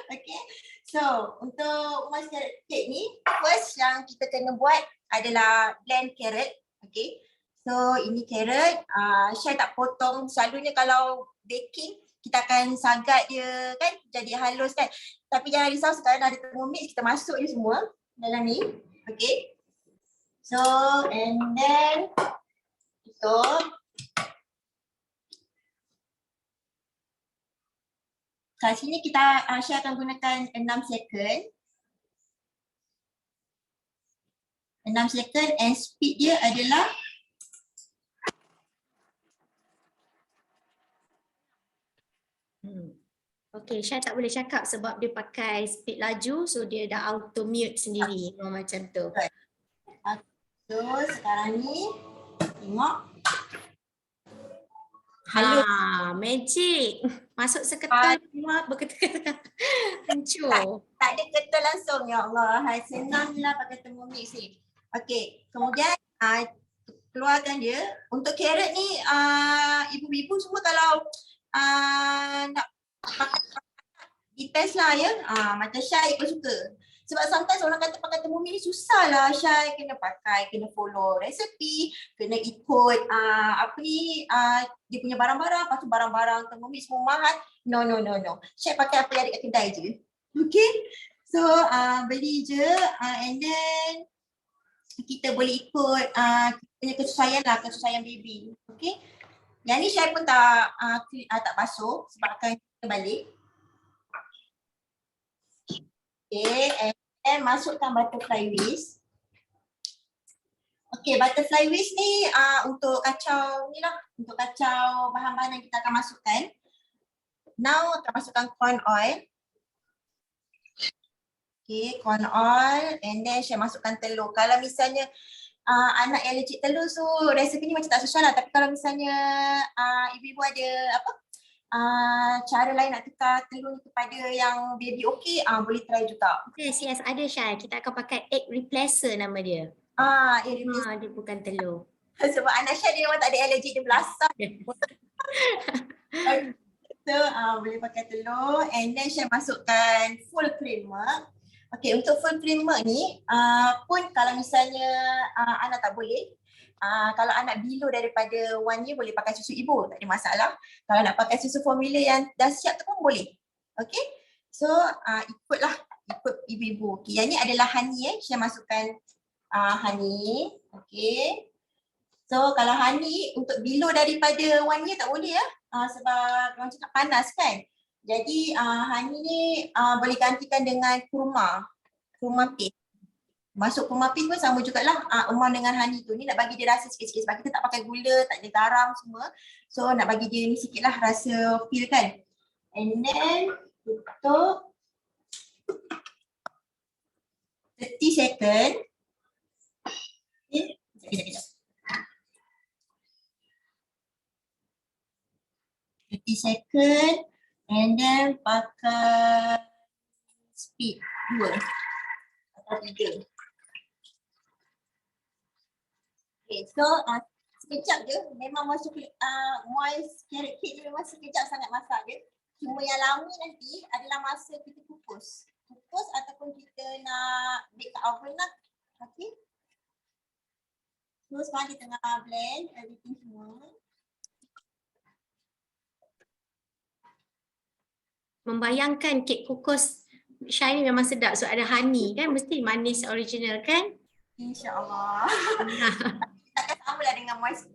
Okay, so untuk moist carrot cake ni, first yang kita kena buat adalah blend carrot. Okay, so ini carrot, saya tak potong. Selalunya kalau baking, kita akan sagat dia kan, jadi halus kan. Tapi jangan risau, sekarang ada Thermomix, kita masuk je semua dalam ni. Okay, so and then kat sini kita Syah akan gunakan 6 second. 6 second and speed dia adalah Okay, Syah tak boleh cakap sebab dia pakai speed laju, so dia dah auto mute sendiri macam tu. So sekarang ni tengok. Magic. Masuk seketul semua berketul. Hancur. Tak ada ketul langsung, ya Allah. Senanglah pakai Thermomix ni. Okey, kemudian keluarkan dia. Untuk carrot ni ibu-ibu semua kalau nak pakai ditest lah ya. Macam Syai pun suka. Sebab sometimes orang kata pakai Thermomix ni susah lah Syai, kena follow resepi, kena ikut dia punya barang-barang, lepas tu barang-barang Thermomix semua mahal. No. Syai pakai apa yang ada kat kedai je. Okay, so beli je and then kita boleh ikut punya kesesuaian lah, kesesuaian baby. Okay, yang ni Syai pun tak basuh sebab akan kita balik. Okay, and masukkan butterfly whisk. Okay, butterfly whisk ni untuk kacau ni lah, untuk kacau bahan-bahan yang kita akan masukkan. Now akan masukkan corn oil. Okay, corn oil and then saya masukkan telur. Kalau misalnya anak allergic telur, so resepi ni macam tak sesuai lah. Tapi kalau misalnya ibu-ibu ada cara lain nak tukar telur ni kepada yang baby okey, boleh try juga. Yes, yes, ada Syai. Kita akan pakai egg replacer nama dia. Dia bukan telur. Sebab anak Syah dia memang tak ada alergi, dia belasah. So boleh pakai telur and then Syah masukkan full cream milk. Okay, untuk full cream milk ni pun kalau misalnya anak tak boleh, kalau anak below daripada 1 year boleh pakai susu ibu, tak ada masalah. Kalau nak pakai susu formula yang dah siap tu pun boleh. Okay, so ikut ibu-ibu. Okay, yang ni adalah honey Syah masukkan honey. Okay. So kalau honey untuk below daripada 1 year tak boleh sebab orang cakap panas kan. Jadi honey ni boleh gantikan dengan kurma paste. Masuk kurma paste pun sama jugalah umam dengan honey tu. Ni nak bagi dia rasa sikit-sikit sebab kita tak pakai gula, tak ada garam semua. So nak bagi dia ni sikitlah rasa feel kan. And then tutup 30 second. Okay, sekejap. 30 second and then pakai speed 2 atau 3. Okay, so sekejap je, memang masuk moist carrot cake ni memang sekejap sangat masak dia. Cuma yang lama nanti adalah masa kita kukus ataupun kita nak bake kat oven lah. Okay. So sekarang kita tengah blend everything semua. Membayangkan kek kukus Syai ni memang sedap. So ada honey kan, mesti manis original kan? InsyaAllah. Takkan sama lah dengan moist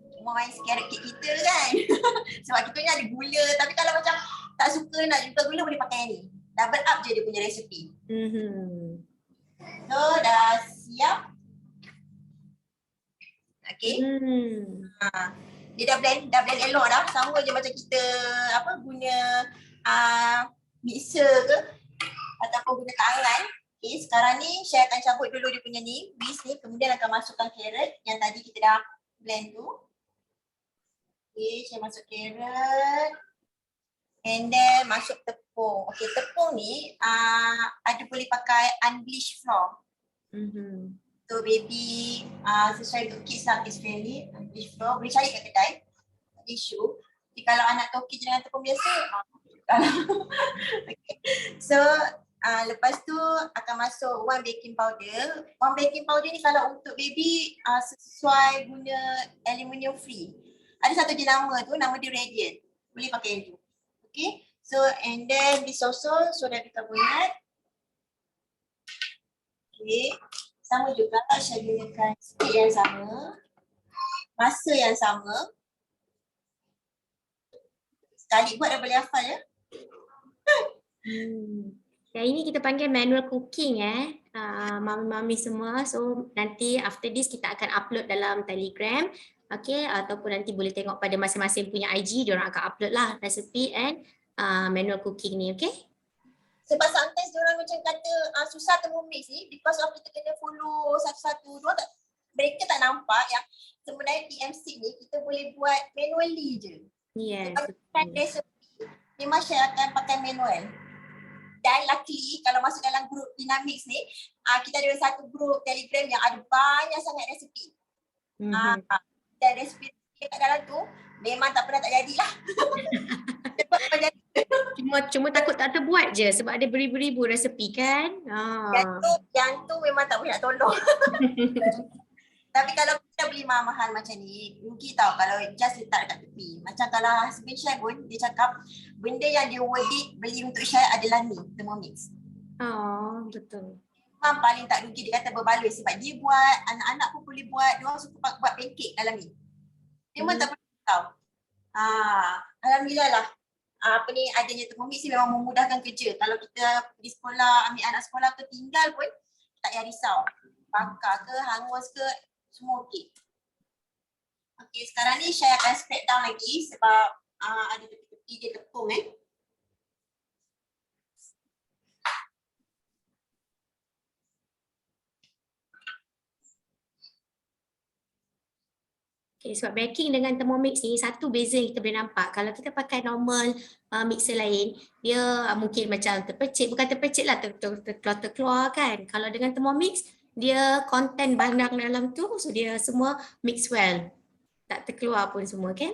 carrot cake kita kan. Sebab kita ni ada gula. Tapi kalau macam tak suka nak jual gula boleh pakai yang ni. Double up je dia punya resepi. So dah siap. Okay. Dia dah blend elok dah. Sama je macam kita guna mixer ke ataupun guna tangan. Okay, sekarang ni saya akan cabut dulu dia punya ni, whisk ni, kemudian akan masukkan carrot yang tadi kita dah blend tu. Okay, saya masuk carrot and then masuk tepung. Okay, tepung ni ada boleh pakai unbleached flour. So baby sesuai untuk kids lah, kids friendly, unbleached flour. Boleh cari kat kedai, tak ada isu. Jadi kalau anak tu okey je dengan tepung biasa, okay. So lepas tu akan masuk 1 baking powder. 1 baking powder ni kalau untuk baby sesuai guna aluminium free. Ada satu je nama tu, nama dia Radiant. Boleh pakai yang tu. Okay. So and then disosol soda bikarbonat. Okay. Sama juga saya gunakan speed yang sama. Masa yang sama. Sekali buat dah boleh hafal ya. Yang ini kita panggil manual cooking mami-mami semua. So nanti after this kita akan upload dalam Telegram. Okay, ataupun nanti boleh tengok pada masing-masing punya IG, diorang akan upload lah resepi and manual cooking ni, okay? Sebab sometimes diorang macam kata susah thermomix ni because of kita kena follow satu-satu. Mereka tak nampak yang sebenarnya PMC ni kita boleh buat manually je. Yes. Kalau resepi, memang saya akan pakai manual. Dan luckily kalau masuk dalam grup Dynamics ni, kita ada satu grup Telegram yang ada banyak sangat resepi. Dan resepi kat dalam tu memang tak pernah tak jadilah. Cuma takut tak terbuat je sebab ada beribu-ribu resepi kan. Yang tu memang tak boleh nak tolong. Tapi kalau kita beli mahal macam ni, rugi tau kalau just letak dekat tepi. Macam kalau husband Syai pun, dia cakap benda yang dia worth it beli untuk Syai adalah ni, Thermomix. Betul. Memang paling tak rugi, dia kata berbaloi sebab dia buat, anak-anak pun boleh buat, dia orang suka buat pancake dalam ni. Memang tak boleh tahu. Alhamdulillah lah. Adanya Thermomix ni memang memudahkan kerja. Kalau kita pergi sekolah, ambil anak sekolah ke tinggal pun, tak payah risau. Bakar ke, hangus ke, semua okey. Okey, sekarang ni saya akan spread down lagi sebab ada tepi-tepi dia tepung Okay, sebab baking dengan Thermomix ni satu beza yang kita boleh nampak. Kalau kita pakai normal mixer lain, dia mungkin macam terpercik, bukan terpercik lah, terkeluar kan. Kalau dengan Thermomix, dia konten barang dalam tu, so dia semua mix well. Tak terkeluar pun semua kan.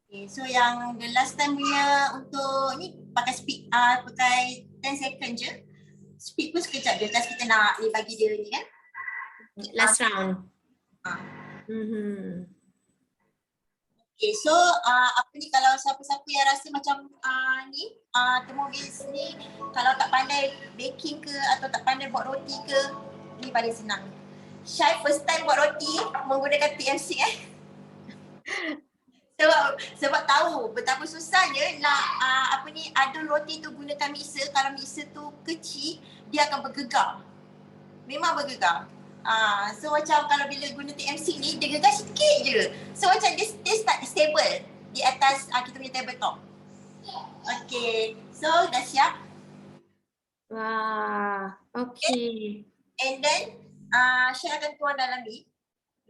Okay, so yang the last time punya untuk ni pakai speed pakai 10 second je. Speed pun sekejap je, just kita nak ni bagi dia ni kan. Last round. Ah. Okay, so apa ni kalau siapa-siapa yang rasa macam ni Thermomix ni kalau tak pandai baking ke atau tak pandai buat roti ke, ni paling senang. Syai first time buat roti menggunakan TMC sebab tahu betapa susahnya nak adun roti tu gunakan mixer. Kalau mixer tu kecil, dia akan bergegar. Memang bergegar. So macam kalau bila guna TMC ni, dia gegar sikit je. So macam dia start stable di atas kita punya tabletop. Okay, so dah siap. Wah, okay. And then Syah akan tuang dalam ni.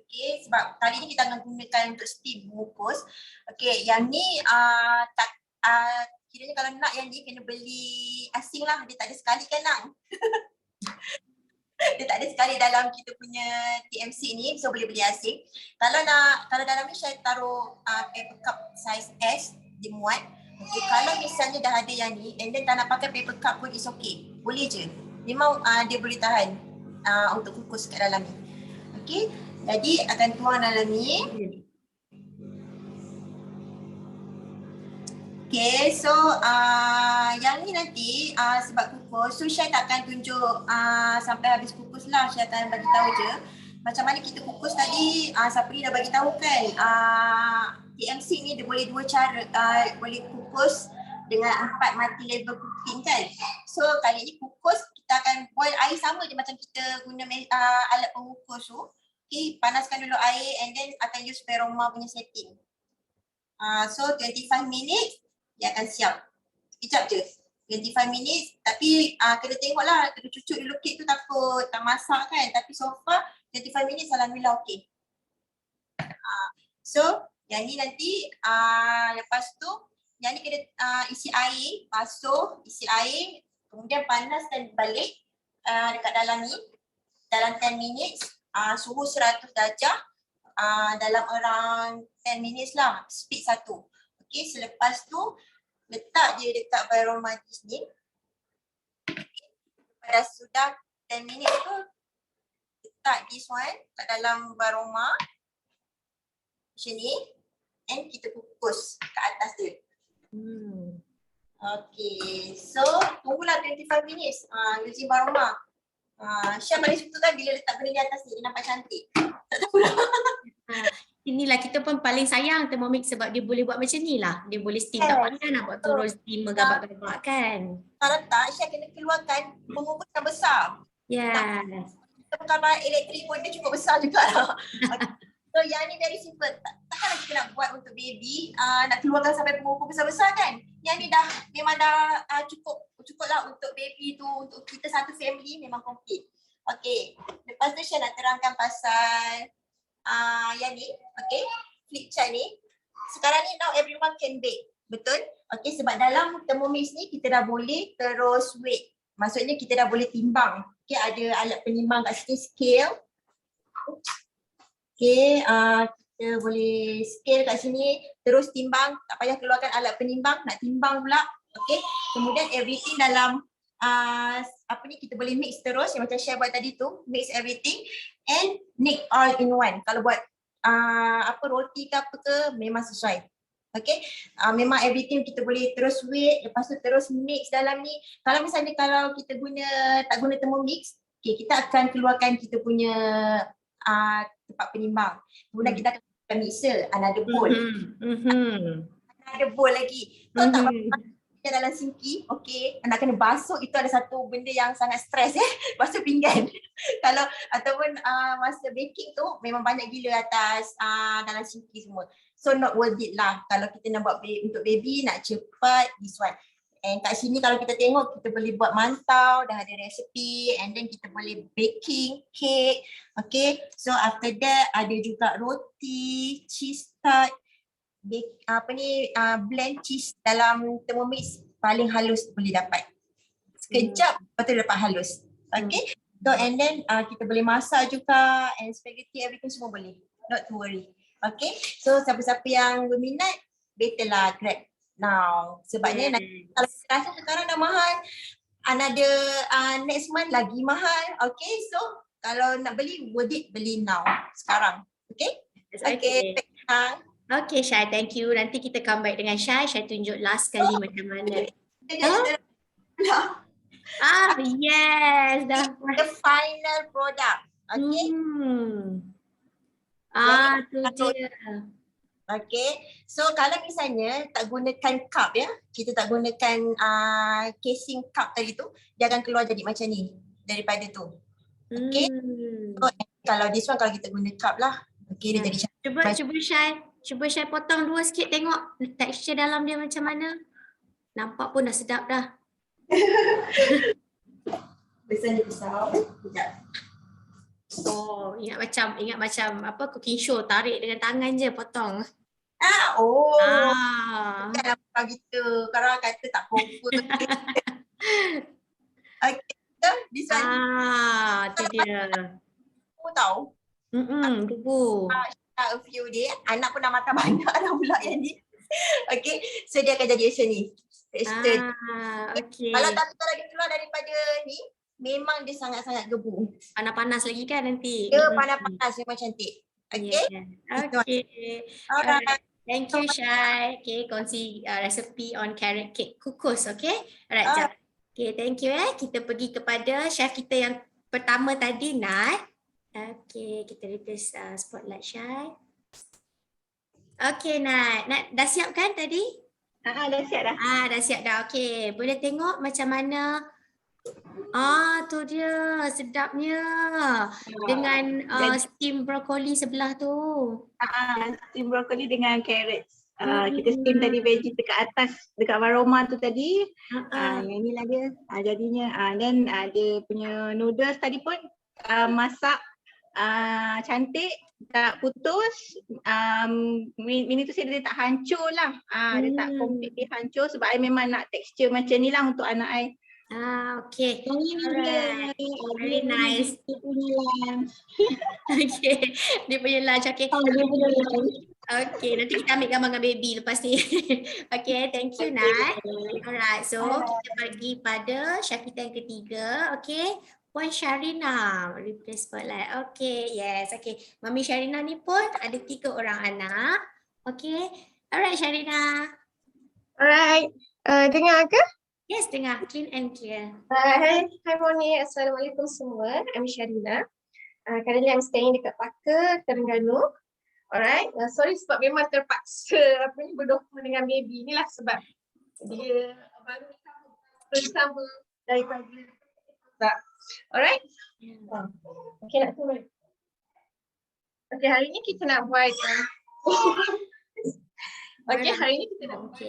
Okay, sebab kali ni kita akan gunakan untuk steam mengukus. Okay, yang ni kiranya kalau nak yang ni kena beli asing lah. Dia tak ada sekali kan Nang? Dia tak ada sekali dalam kita punya TMC ni, so boleh beli asing. Kalau dalam ni saya taruh paper cup size S dimuat. Okay, kalau misalnya dah ada yang ni and then tak nak pakai paper cup pun is okay. Boleh je. Memang dia boleh tahan untuk kukus kat dalam ni. Okay, jadi akan tuang dalam ni. Okay, so yang ni nanti sebab kukus, so Syai tak akan tunjuk sampai habis kukus lah. Syai akan bagi tahu je macam mana kita kukus tadi. Sapri dah bagi tahu kan, TMC ni dia boleh dua cara, boleh kukus dengan 4 multi level cooking kan. So kali ni kukus kita akan boil air sama je macam kita guna alat pengukus tu. Okay, panaskan dulu air and then akan use Veroma punya setting. So 25 minit dia akan siap. Sekejap je. 25 minit tapi kena tengoklah, kena cucuk dulu kek tu takut tak masak kan. Tapi so far 25 minit alhamdulillah okey. So yang ni nanti lepas tu yang ni kena isi air, basuh, isi air, kemudian panaskan balik dekat dalam ni dalam 10 minit, suhu 100 darjah dalam around 10 minit lah, speed 1. Okay, selepas tu letak je dekat Veroma ni. Pada sudah 10 minit tu letak this one kat dalam Veroma macam ni and kita kukus kat atas dia. Okay, so tunggulah 25 minutes using Veroma. Syah paling suka kan bila letak benda di atas ni, dia nampak cantik. Tak tahu lah. Inilah kita pun paling sayang Thermomix sebab dia boleh buat macam ni lah. Dia boleh steam, tak payah nak buat turun steam megabak-gabak kan. Kalau tak, Syah kena keluarkan pengukus yang besar. Yes. Kalau elektrik pun dia cukup besar juga lah. So yang ni very simple. Takkanlah kita nak buat untuk baby, nak keluarkan sampai pengukus besar-besar kan. Yang ni dah memang dah cukup lah untuk baby tu, untuk kita satu family memang complete. Okay, lepas tu Syah nak terangkan pasal yang ni, okay, flip chart ni. Sekarang ni now everyone can bake, betul? Okay, sebab dalam Thermomix ni kita dah boleh terus weight. Maksudnya kita dah boleh timbang. Okay, ada alat penimbang kat sini, scale. Okay, kita boleh scale kat sini, terus timbang, tak payah keluarkan alat penimbang, nak timbang pula. Okay, kemudian everything dalam kita boleh mix terus yang macam Syah buat tadi tu, mix everything and make all in one. Kalau buat roti ke apa ke memang sesuai. Okay, memang everything kita boleh terus weight, lepas tu terus mix dalam ni. Kalau misalnya kita tak guna Thermomix, okay, kita akan keluarkan kita punya tempat penimbang. Kemudian kita akan keluarkan mixer, another bowl. Another bowl lagi. Kau tak dalam sinki, okey, nak kena basuh, itu ada satu benda yang sangat stres basuh pinggan. Kalau ataupun masa baking tu memang banyak gila atas dalam sinki semua. So not worth it lah kalau kita nak buat untuk baby nak cepat, this one. And kat sini kalau kita tengok, kita boleh buat mantau, dah ada resepi, and then kita boleh baking cake. Okay, so after that ada juga roti, cheese tart, blend cheese dalam Thermomix, paling halus boleh dapat. Sekejap lepas tu dapat halus. Okay, so and then kita boleh masak juga, and spaghetti, everything semua boleh. Not to worry. Okay, so siapa-siapa yang berminat, better lah grab now. Sebabnya kalau kita rasa sekarang dah mahal, another next month lagi mahal. Okay, so kalau nak beli, worth it beli now, sekarang. Okay? Okay. Okay Syai, thank you. Nanti kita come back dengan Syai. Syai tunjuk last kali macam mana. Yes. Dah. The final product. Okay. Tu dia. Okay, so kalau misalnya tak gunakan cup ya, kita tak gunakan casing cup tadi tu, dia akan keluar jadi macam ni daripada tu. Okay, so, kalau this one kalau kita guna cup lah, okay, dia jadi Cuba Syai potong dua sikit, tengok tekstur dalam dia macam mana. Nampak pun dah sedap dah. Besar besar. Sekejap. Oh, ingat macam apa, cooking show, tarik dengan tangan je potong. Jangan apa gitu. Kalau kata tak fokus. Okay, so this one. Tu dia. Aku tahu. Debu. A few day, anak pun dah makan banyak dah pula yang ni. Okay, so dia akan jadi macam ni. Okay. Kalau dia keluar daripada ni, memang dia sangat-sangat gebu. Panas-panas lagi kan nanti. Dia panas-panas memang cantik. Okay. Okay. Alright. Thank you Syai. Okay, kongsi recipe on carrot cake kukus. Okay. Alright, jap. Okay, thank you Kita pergi kepada chef kita yang pertama tadi, Nat. Okay, kita replace spotlight Syai. Okay, Nat. Nat dah siap kan tadi? Dah siap dah. Dah siap dah. Okay, boleh tengok macam mana. Tu dia sedapnya. Dengan steam broccoli sebelah tu. Steam broccoli dengan carrots. Kita steam tadi veggie dekat atas, dekat aroma tu tadi. Yang inilah dia jadinya. Dan dia punya noodles tadi pun masak cantik, tak putus. Mini tu saya dia tak hancur lah. Dia tak completely hancur sebab I memang nak tekstur macam ni lah untuk anak I. Okay. Alright. Very nice. Dia punya lunch. Okay. Dia punya lunch. Okay. Dia punya lunch. Okay. Nanti kita ambil gambar dengan baby lepas ni. Okay. Thank you, Nat. Alright. So, kita pergi pada chef kita yang ketiga. Okay. Puan Sharina. Replace spotlight. Okay. Yes. Okay. Mami Sharina ni pun ada 3 orang anak. Okay. Alright, Sharina. Alright. Dengar ke? Yes, dengar. Clean and clear. Hi Moni. Assalamualaikum semua. I'm Sharina. Currently I'm staying dekat Paka, Terengganu. Alright. Sorry sebab memang terpaksa berdua dengan baby. Inilah sebab dia baru bersama daripada tak. Alright. Okay, nak tunggu. Okay, hari ni kita nak buat okay, hari ni kita nak buat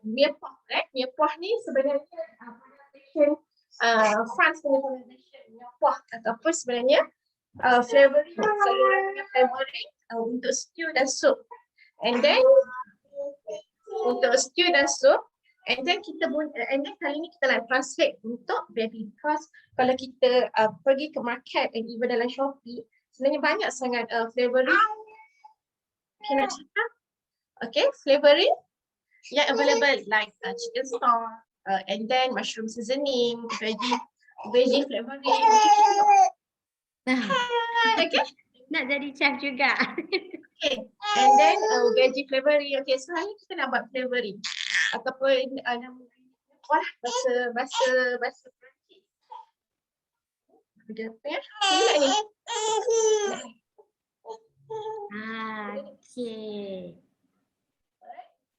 Miepoh. Miepoh ni sebenarnya pronunciation France punya pronunciation Miepoh ataupun sebenarnya flavoring untuk stew dan soup. And then untuk stew dan soup, and then kali ni kita nak translate untuk baby, because kalau kita pergi ke market and even dalam Shopee, sebenarnya banyak sangat flavoring. Okay, nak cakap? Okay, flavoring yang available like chicken stock, and then mushroom seasoning, veggie flavoring. Okay. Nak jadi chef juga. Okay, and then veggie flavoring. Okay, so hari ni kita nak buat flavoring ataupun bahasa Perancis. Ada apa ya? Ni. Okay.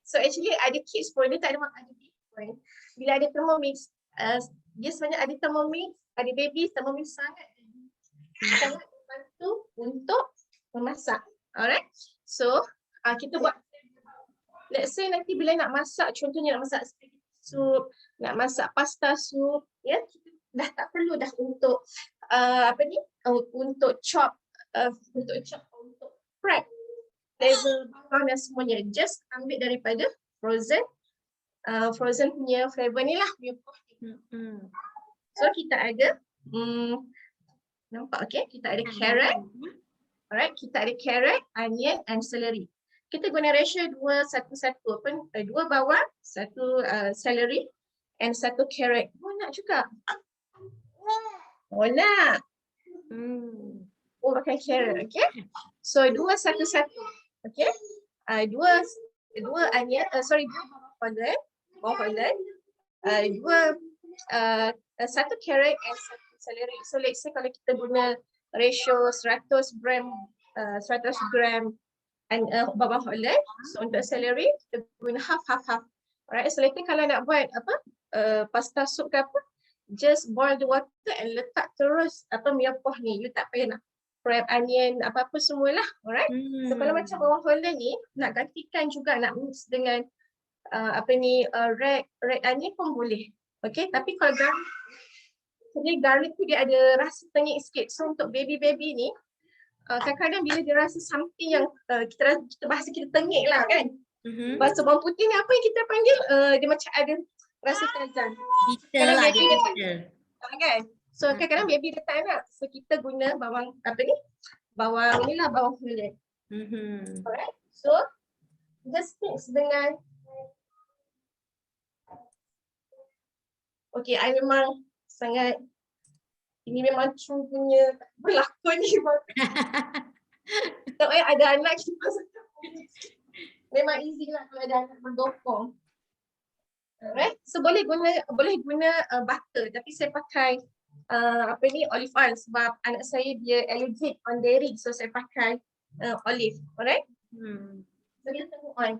So actually ada kits pun, dia tak ada baby pun. Bila ada Thermomix, dia sebenarnya ada Thermomix, ada baby, Thermomix sangat membantu untuk memasak. Alright. So kita buat, let's say nanti bila nak masak, contohnya nak masak sup, nak masak pasta sup, ya kita dah tak perlu dah untuk untuk chop, untuk prep flavor bawang dan semuanya. Just ambil daripada frozen punya flavor ni lah. So kita ada nampak okay? Kita ada carrot. Alright, kita ada carrot, onion and celery. Kita guna ratio 2:1:1, 2 bawang, 1 celery and 1 carrot. Oh nak juga? Oh nak? Oh pakai carrot, okay? So 2:1:1, okay? 2 onion, sorry 2 bawang Holland, 1 carrot and 1 celery. So let's say kalau kita guna ratio 100 gram bawang Holland, so untuk celery kita guna half. Alright, so later kalau nak buat pasta sup ke apa, just boil the water and letak terus miyapah ni. You tak payah nak prep onion apa-apa semualah. Alright. So kalau macam bawang Holland ni nak gantikan juga, nak mix dengan red onion pun boleh. Okay, tapi kalau garlic tu dia ada rasa tengik sikit. So untuk baby ni kadang-kadang bila dia rasa something yang kita bahasa kita tengik lah kan. Bahasa bawang putih ni apa yang kita panggil, dia macam ada rasa tajam. Bitter lah dia bitter. Kan? So kadang-kadang baby dia tak nak. So kita guna bawang Holland. Alright. So just mix dengan okay, I memang sangat, ini memang true punya berlakon ni. Tak payah ada anak kita memang easy lah kalau ada anak berdokong. Alright, so boleh guna butter, tapi saya pakai olive oil sebab anak saya dia allergic on dairy, so saya pakai olive. Alright. So kita tengok on.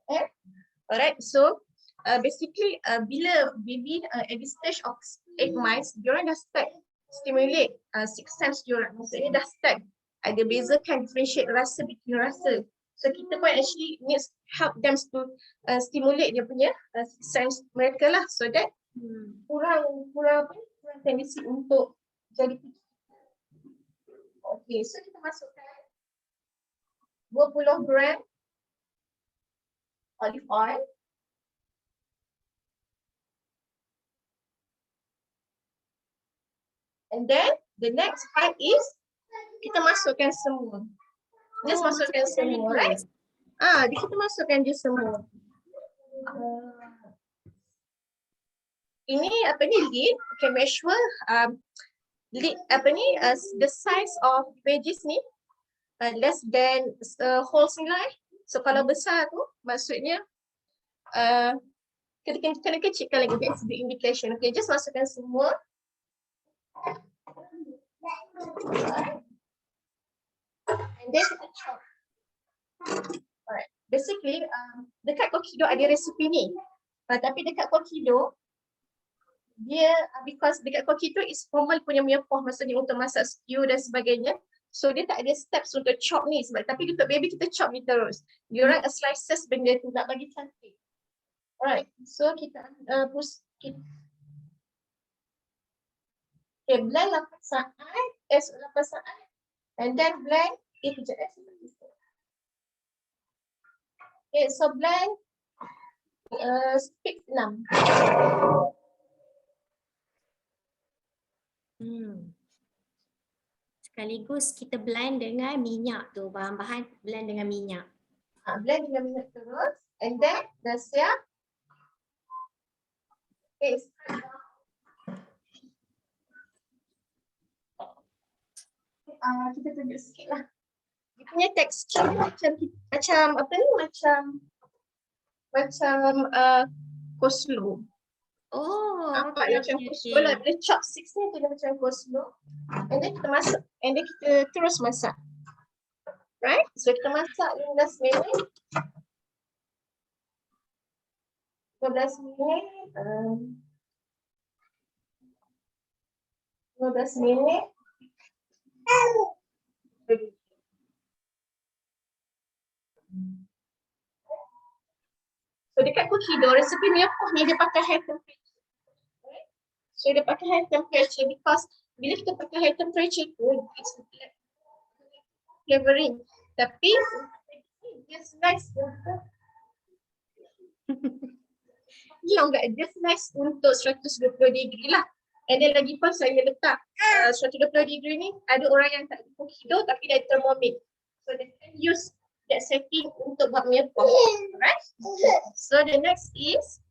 Okay. Alright, so basically bila baby at this stage of 8 months, diorang dah start stimulate sixth sense diorang. Maksudnya dah start ada bezakan, differentiate rasa between rasa. So kita pun actually needs help them to stimulate dia punya sixth sense mereka lah, so that kurang tendensi untuk jadi picky. Okay, so kita masukkan 20 gram olive oil. And then the next part is kita masukkan semua. Just masukkan semua, right? Kita masukkan je semua. Ini lid. Okay, measure lid the size of veggies ni less than whole single. So kalau besar tu maksudnya kena kecilkan lagi. That's the indication. Okay, just masukkan semua. And then kita chop. Alright. Basically, dekat Kokido ada resipi ni. Tapi dekat Kokido dia because dekat Kokido is formal punya miyapah, maksudnya untuk masak stew dan sebagainya. So dia tak ada steps untuk chop ni sebab, tapi untuk baby kita chop ni terus. Diorang slices benda tu nak bagi cantik. Alright. So kita okay, blend 8 saat, 8 saat. And then blend, okay, so blend speed 6. Sekaligus kita blend dengan minyak tu, bahan-bahan blend dengan minyak. Blend dengan minyak terus. And then dah siap. Okay. Kita tunjuk sikit lah. Dia punya tekstur macam apa ni, macam coleslaw. Oh, Nampak macam coleslaw lah. Bila chopsticks ni dia macam coleslaw. And then kita masak, and then kita terus masak. Right? So kita masak 15 minit. 15 minit. 15 minit. So dekat cookie dough, resepi Myeopoh ni dia pakai high temperature. Alright. So dia pakai high temperature because bila kita pakai high temperature tu, it's like flavoring. Tapi just nice untuk just nice untuk 120 degree lah. And then lagi pun saya letak 120 degree ni, ada orang yang tak cookie dough tapi dia thermomix. So they can use that setting untuk buat Myeopoh. Alright. So the next is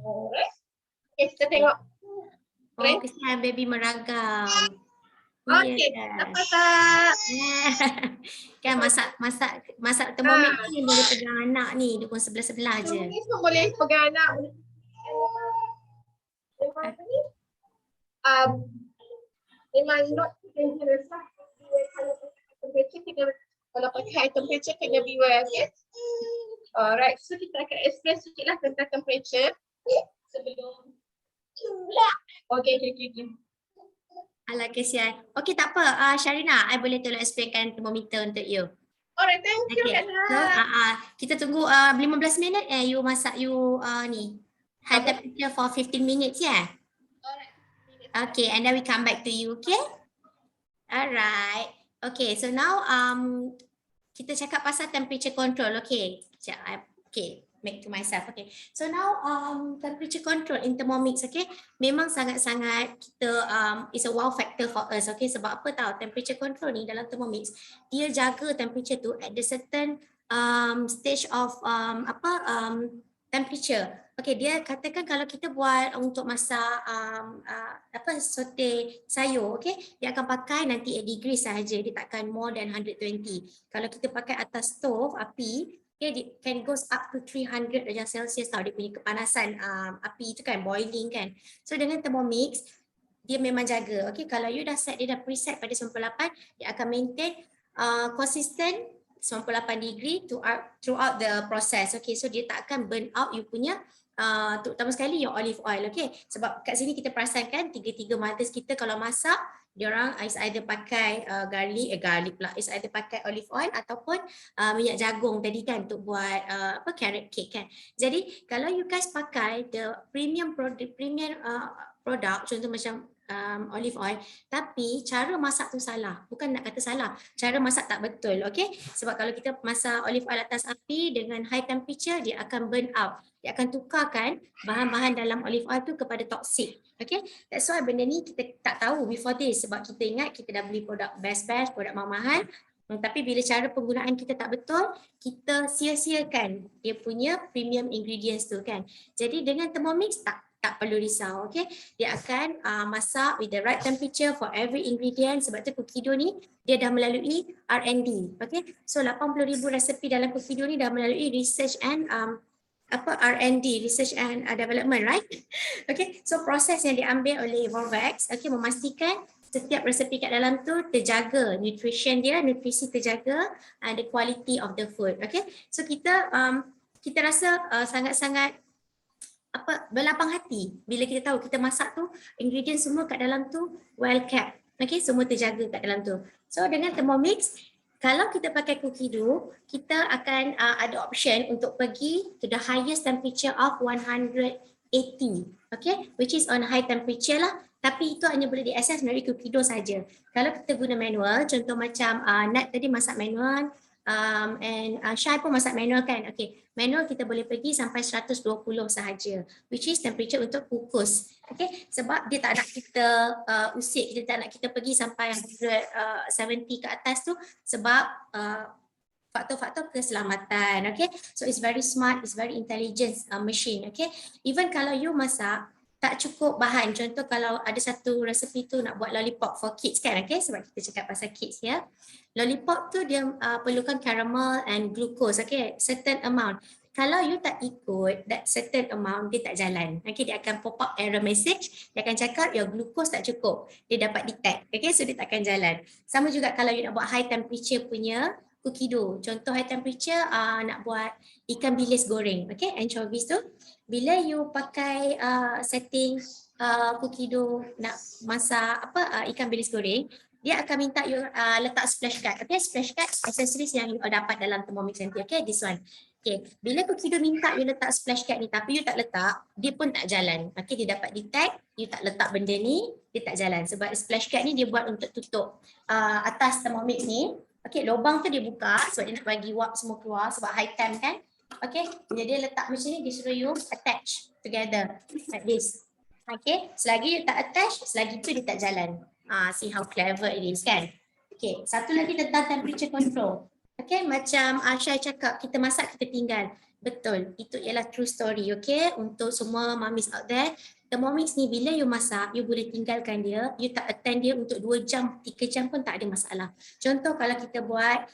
alright. Okay, kita tengok. Oh, kesian baby meragam. Okay, Yes. dapat tak? Kan masak thermomix ni boleh pegang anak ni, dia pun sebelah-sebelah je. Ni pun boleh pegang anak. Memang not dangerous lah. Kalau pakai high temperature kena beware, okay? Alright, so kita akan explain sikit lah tentang temperature sebelum. Okay. Alah kesian. Okey tak apa. Sharina, I boleh tolong explainkan thermometer untuk you. Alright, thank you, Okay. So, Kak. kita tunggu 15 minit you masak you ni high temperature for 15 minutes ya. Alright. Okay, and then we come back to you, okay? Alright. Okay, so now kita cakap pasal temperature control, okay? Sekejap, okay, make to myself, okay. So now temperature control in Thermomix, okay? Memang sangat-sangat kita is a wow factor for us, okay? Sebab apa tahu temperature control ni dalam Thermomix, dia jaga temperature tu at the certain stage of temperature. Okay, dia katakan kalau kita buat untuk masak saute sayur, okay, dia akan pakai 98 degree sahaja, dia takkan more than 120. Kalau kita pakai atas stove api, okay, it can goes up to 300 darjah Celsius tau, dia punya kepanasan api tu kan, boiling kan. So dengan Thermomix, dia memang jaga, okay, kalau you dah set, dia dah preset pada 98, dia akan maintain consistent 98 degree throughout the process. Okay, so dia tak akan burn out you punya terutama sekali your olive oil, okay. Sebab kat sini kita perasan kan tiga-tiga mothers kita kalau masak, diorang is either pakai garlic pula, is either pakai olive oil ataupun minyak jagung tadi kan untuk buat carrot cake kan. Jadi kalau you guys pakai the premium product, contoh macam olive oil, tapi cara masak tu salah. Bukan nak kata salah, cara masak tak betul, okay. Sebab kalau kita masak olive oil atas api dengan high temperature, dia akan burn out. Dia akan tukarkan bahan-bahan dalam olive oil tu kepada toxic, okay. That's why benda ni kita tak tahu before this, sebab kita ingat kita dah beli produk best, produk mahal-mahal. Tapi bila cara penggunaan kita tak betul, kita sia-siakan dia punya premium ingredients tu kan. Jadi dengan Thermomix tak perlu risau, okay. Dia akan masak with the right temperature for every ingredient. Sebab tu cookie dough ni dia dah melalui R&D, okay. So 80,000 resepi dalam cookie dough ni dah melalui research and R&D, research and development, right? Okay, so proses yang diambil oleh Evolvex, okay, memastikan setiap resepi kat dalam tu terjaga nutrition dia, nutrisi terjaga, and the quality of the food, okay. So kita rasa sangat-sangat berlapang hati bila kita tahu kita masak tu ingredient semua kat dalam tu well kept, okay, semua terjaga kat dalam tu. So dengan Thermomix, kalau kita pakai cookie dough, kita akan ada option untuk pergi to the highest temperature of 180, okay, which is on high temperature lah. Tapi itu hanya boleh diakses melalui cookie dough saja. Kalau kita guna manual, contoh macam Nat tadi masak manual, and Shai pun masak manual kan, okay, manual kita boleh pergi sampai 120 sahaja, which is temperature untuk kukus, okay. Sebab dia tak nak kita usik, dia tak nak kita pergi sampai 170 ke atas tu, sebab faktor-faktor keselamatan, okay. So it's very smart, it's very intelligent machine, okay. Even kalau you masak tak cukup bahan, contoh kalau ada satu resepi tu nak buat lollipop for kids kan, okay, sebab kita cakap pasal kids ya. Lollipop tu dia perlukan caramel and glucose, okay, certain amount. Kalau you tak ikut that certain amount, dia tak jalan, okay, dia akan pop up error message, dia akan cakap your glucose tak cukup, dia dapat detect, okay, so dia tak akan jalan. Sama juga kalau you nak buat high temperature punya cookie dough, contoh high temperature nak buat ikan bilis goreng, okay, anchovies tu, bila you pakai setting cookie dough nak masak ikan bilis goreng, dia akan minta you letak splash guard. Okay, splash guard accessories yang you dapat dalam Thermomix nanti. Okay, this one. Okay, bila Cookido minta you letak splash guard ni tapi you tak letak, dia pun tak jalan. Okay, dia dapat detect you tak letak benda ni, dia tak jalan. Sebab splash guard ni dia buat untuk tutup atas Thermomix ni. Okay, lubang tu dia buka sebab dia nak bagi wap semua keluar sebab high time kan. Okay, jadi dia letak macam ni, dia suruh you attach together like this. Okay, selagi you tak attach, selagi tu dia tak jalan. See how clever it is kan. Okay, satu lagi tentang temperature control. Okay, macam Syai cakap, kita masak, kita tinggal. Betul, itu ialah true story. Okay, untuk semua mamis out there, Thermomix ni bila you masak, you boleh tinggalkan dia, you tak attend dia untuk 2 jam, 3 jam pun tak ada masalah. Contoh kalau kita buat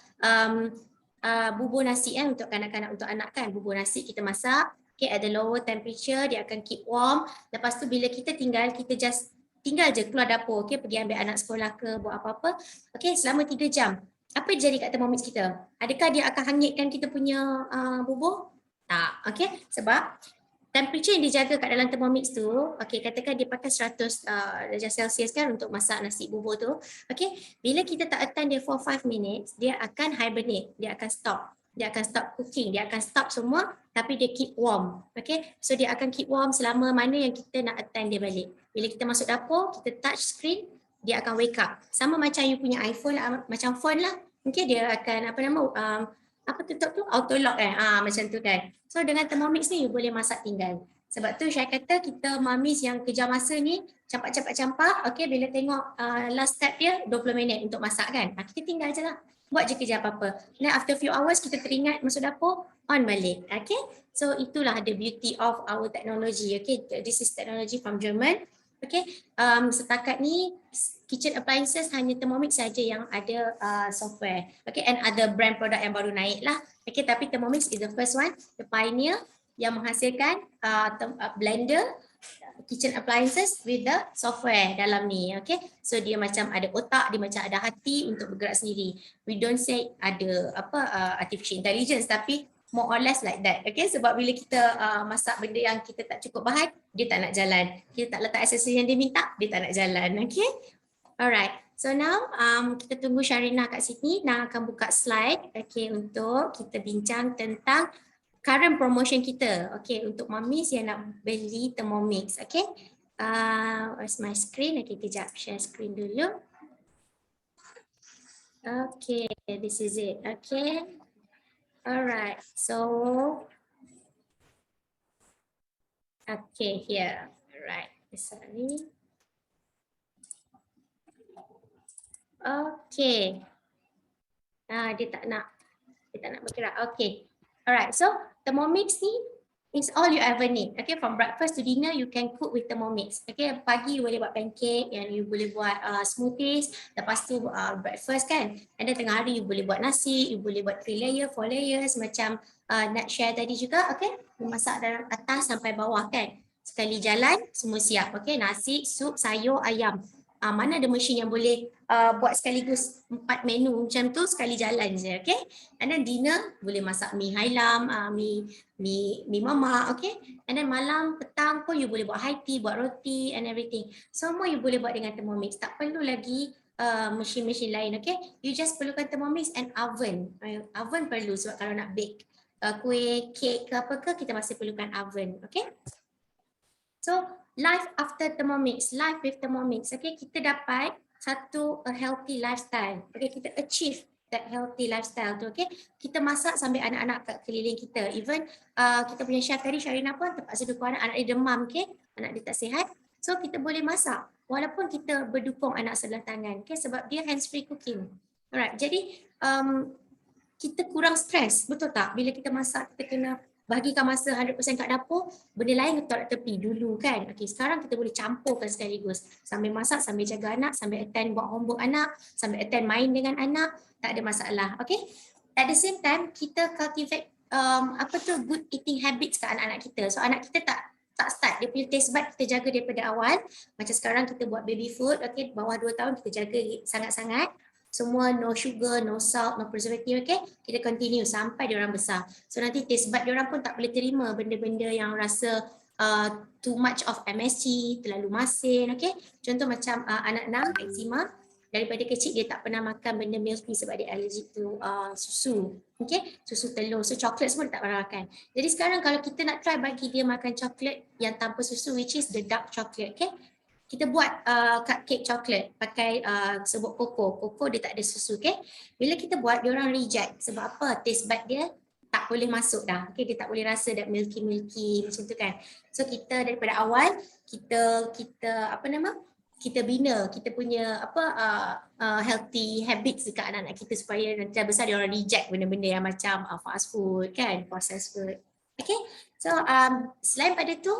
bubur nasi untuk kanak-kanak, untuk anak kan, bubur nasi kita masak, okay, at the lower temperature, dia akan keep warm. Lepas tu bila kita tinggal, kita just tinggal je keluar dapur, okay, pergi ambil anak sekolah ke, buat apa-apa, okay, selama 3 jam. Apa yang jadi kat Thermomix kita? Adakah dia akan hangitkan kita punya bubur? Tak, okay, sebab temperature yang dijaga kat dalam Thermomix tu, okay, katakan dia pakai 100 darjah Celsius kan untuk masak nasi bubur tu, okay, bila kita tak attend dia for 5 minutes, dia akan hibernate, dia akan stop. Dia akan stop cooking, dia akan stop semua tapi dia keep warm. Okay, so dia akan keep warm selama mana yang kita nak attend dia balik. Bila kita masuk dapur, kita touch screen, dia akan wake up. Sama macam you punya iPhone lah, macam phone lah. Okay, dia akan apa tutup tu? Auto lock kan? Macam tu kan. So dengan Thermomix ni you boleh masak tinggal. Sebab tu saya kata kita mamis yang kejar masa ni campak-campak, okay, bila tengok last step dia 20 minit untuk masak kan. Kita tinggal je lah. Buat je kerja apa-apa. Then after few hours kita teringat masuk dapur, on balik. Okay. So itulah the beauty of our technology. Okay. This is technology from German. Okay. Setakat ni kitchen appliances hanya Thermomix saja yang ada software. Okay. And other brand product yang baru naik lah. Okay. Tapi Thermomix is the first one, the pioneer yang menghasilkan blender, kitchen appliances with the software dalam ni. Okay, so dia macam ada otak, dia macam ada hati untuk bergerak sendiri. We don't say ada artificial intelligence, tapi more or less like that. Okay, sebab bila kita masak benda yang kita tak cukup bahan, dia tak nak jalan. Kita tak letak aksesori yang dia minta, dia tak nak jalan. Okay, alright. So now kita tunggu Sharina kat sini. Nak akan buka slide, okay, untuk kita bincang tentang current promotion kita, okay, untuk mamis yang nak beli Thermomix, okay. Where's my screen? Okay, kejap, share screen dulu. Okay, this is it, okay. Alright, so, okay, here, alright, sorry. Okay, dia tak nak bergerak, okay. Alright, so Thermomix ni is all you ever need. Okay, from breakfast to dinner you can cook with Thermomix. Okay, pagi you boleh buat pancake, and you boleh buat smoothies. Lepas tu breakfast kan. And then tengah hari you boleh buat nasi, you boleh buat 3 layer, 4 layers macam Nat share tadi juga. Okay, masak dari atas sampai bawah kan. Sekali jalan semua siap. Okay, nasi, sup, sayur, ayam. Mana ada mesin yang boleh buat sekaligus 4 menu macam tu sekali jalan je, okay? And then dinner boleh masak mi hailam, mi mama, okay? And then malam, petang pun you boleh buat high tea, buat roti and everything. Semua you boleh buat dengan Thermomix. Tak perlu lagi mesin-mesin lain, okay? You just perlukan Thermomix and oven. Oven perlu sebab kalau nak bake kuih, kek ke apa ke, kita masih perlukan oven, okay? So, life after Thermomix, life with Thermomix, okay, kita dapat satu a healthy lifestyle, okay, kita achieve that healthy lifestyle tu, okay. Kita masak sambil anak-anak kat keliling kita, even kita punya chef tadi, Sharina pun terpaksa dukung anak dia demam, okay, anak dia tak sihat, so kita boleh masak, walaupun kita berdukung anak sebelah tangan, okay, sebab dia hands free cooking, alright, jadi kita kurang stres, betul tak, bila kita masak kita kena bagikan masa 100% kat dapur, benda lain letak tepi dulu kan. Okay, sekarang kita boleh campurkan sekaligus. Sambil masak, sambil jaga anak, sambil attend buat homework anak, sambil attend main dengan anak, tak ada masalah. Okay. At the same time, kita cultivate good eating habits kat anak-anak kita. So anak kita tak start, dia punya taste bud kita jaga daripada awal. Macam sekarang kita buat baby food, okay, bawah 2 tahun kita jaga sangat-sangat. Semua no sugar, no salt, no preservative, okay? Kita continue sampai diorang besar. So nanti taste bud diorang pun tak boleh terima benda-benda yang rasa too much of MSG, terlalu masin, okay? Contoh macam anak 6, eczema, daripada kecil dia tak pernah makan benda milky sebab dia allergic to susu. Okay, susu telur, so coklat semua dia tak pernah makan. Jadi sekarang kalau kita nak try bagi dia makan coklat yang tanpa susu, which is the dark chocolate, okay. Kita buat cupcake coklat pakai serbuk koko dia tak ada susu, okay. Bila kita buat, dia orang reject. Sebab apa? Taste bud dia tak boleh masuk dah, okay. Dia tak boleh rasa that milky macam tu kan. So kita daripada awal, kita kita bina kita punya healthy habits dekat anak-anak kita supaya nanti dah besar dia orang reject benda-benda yang macam fast food kan, processed food. Okay, so selain pada tu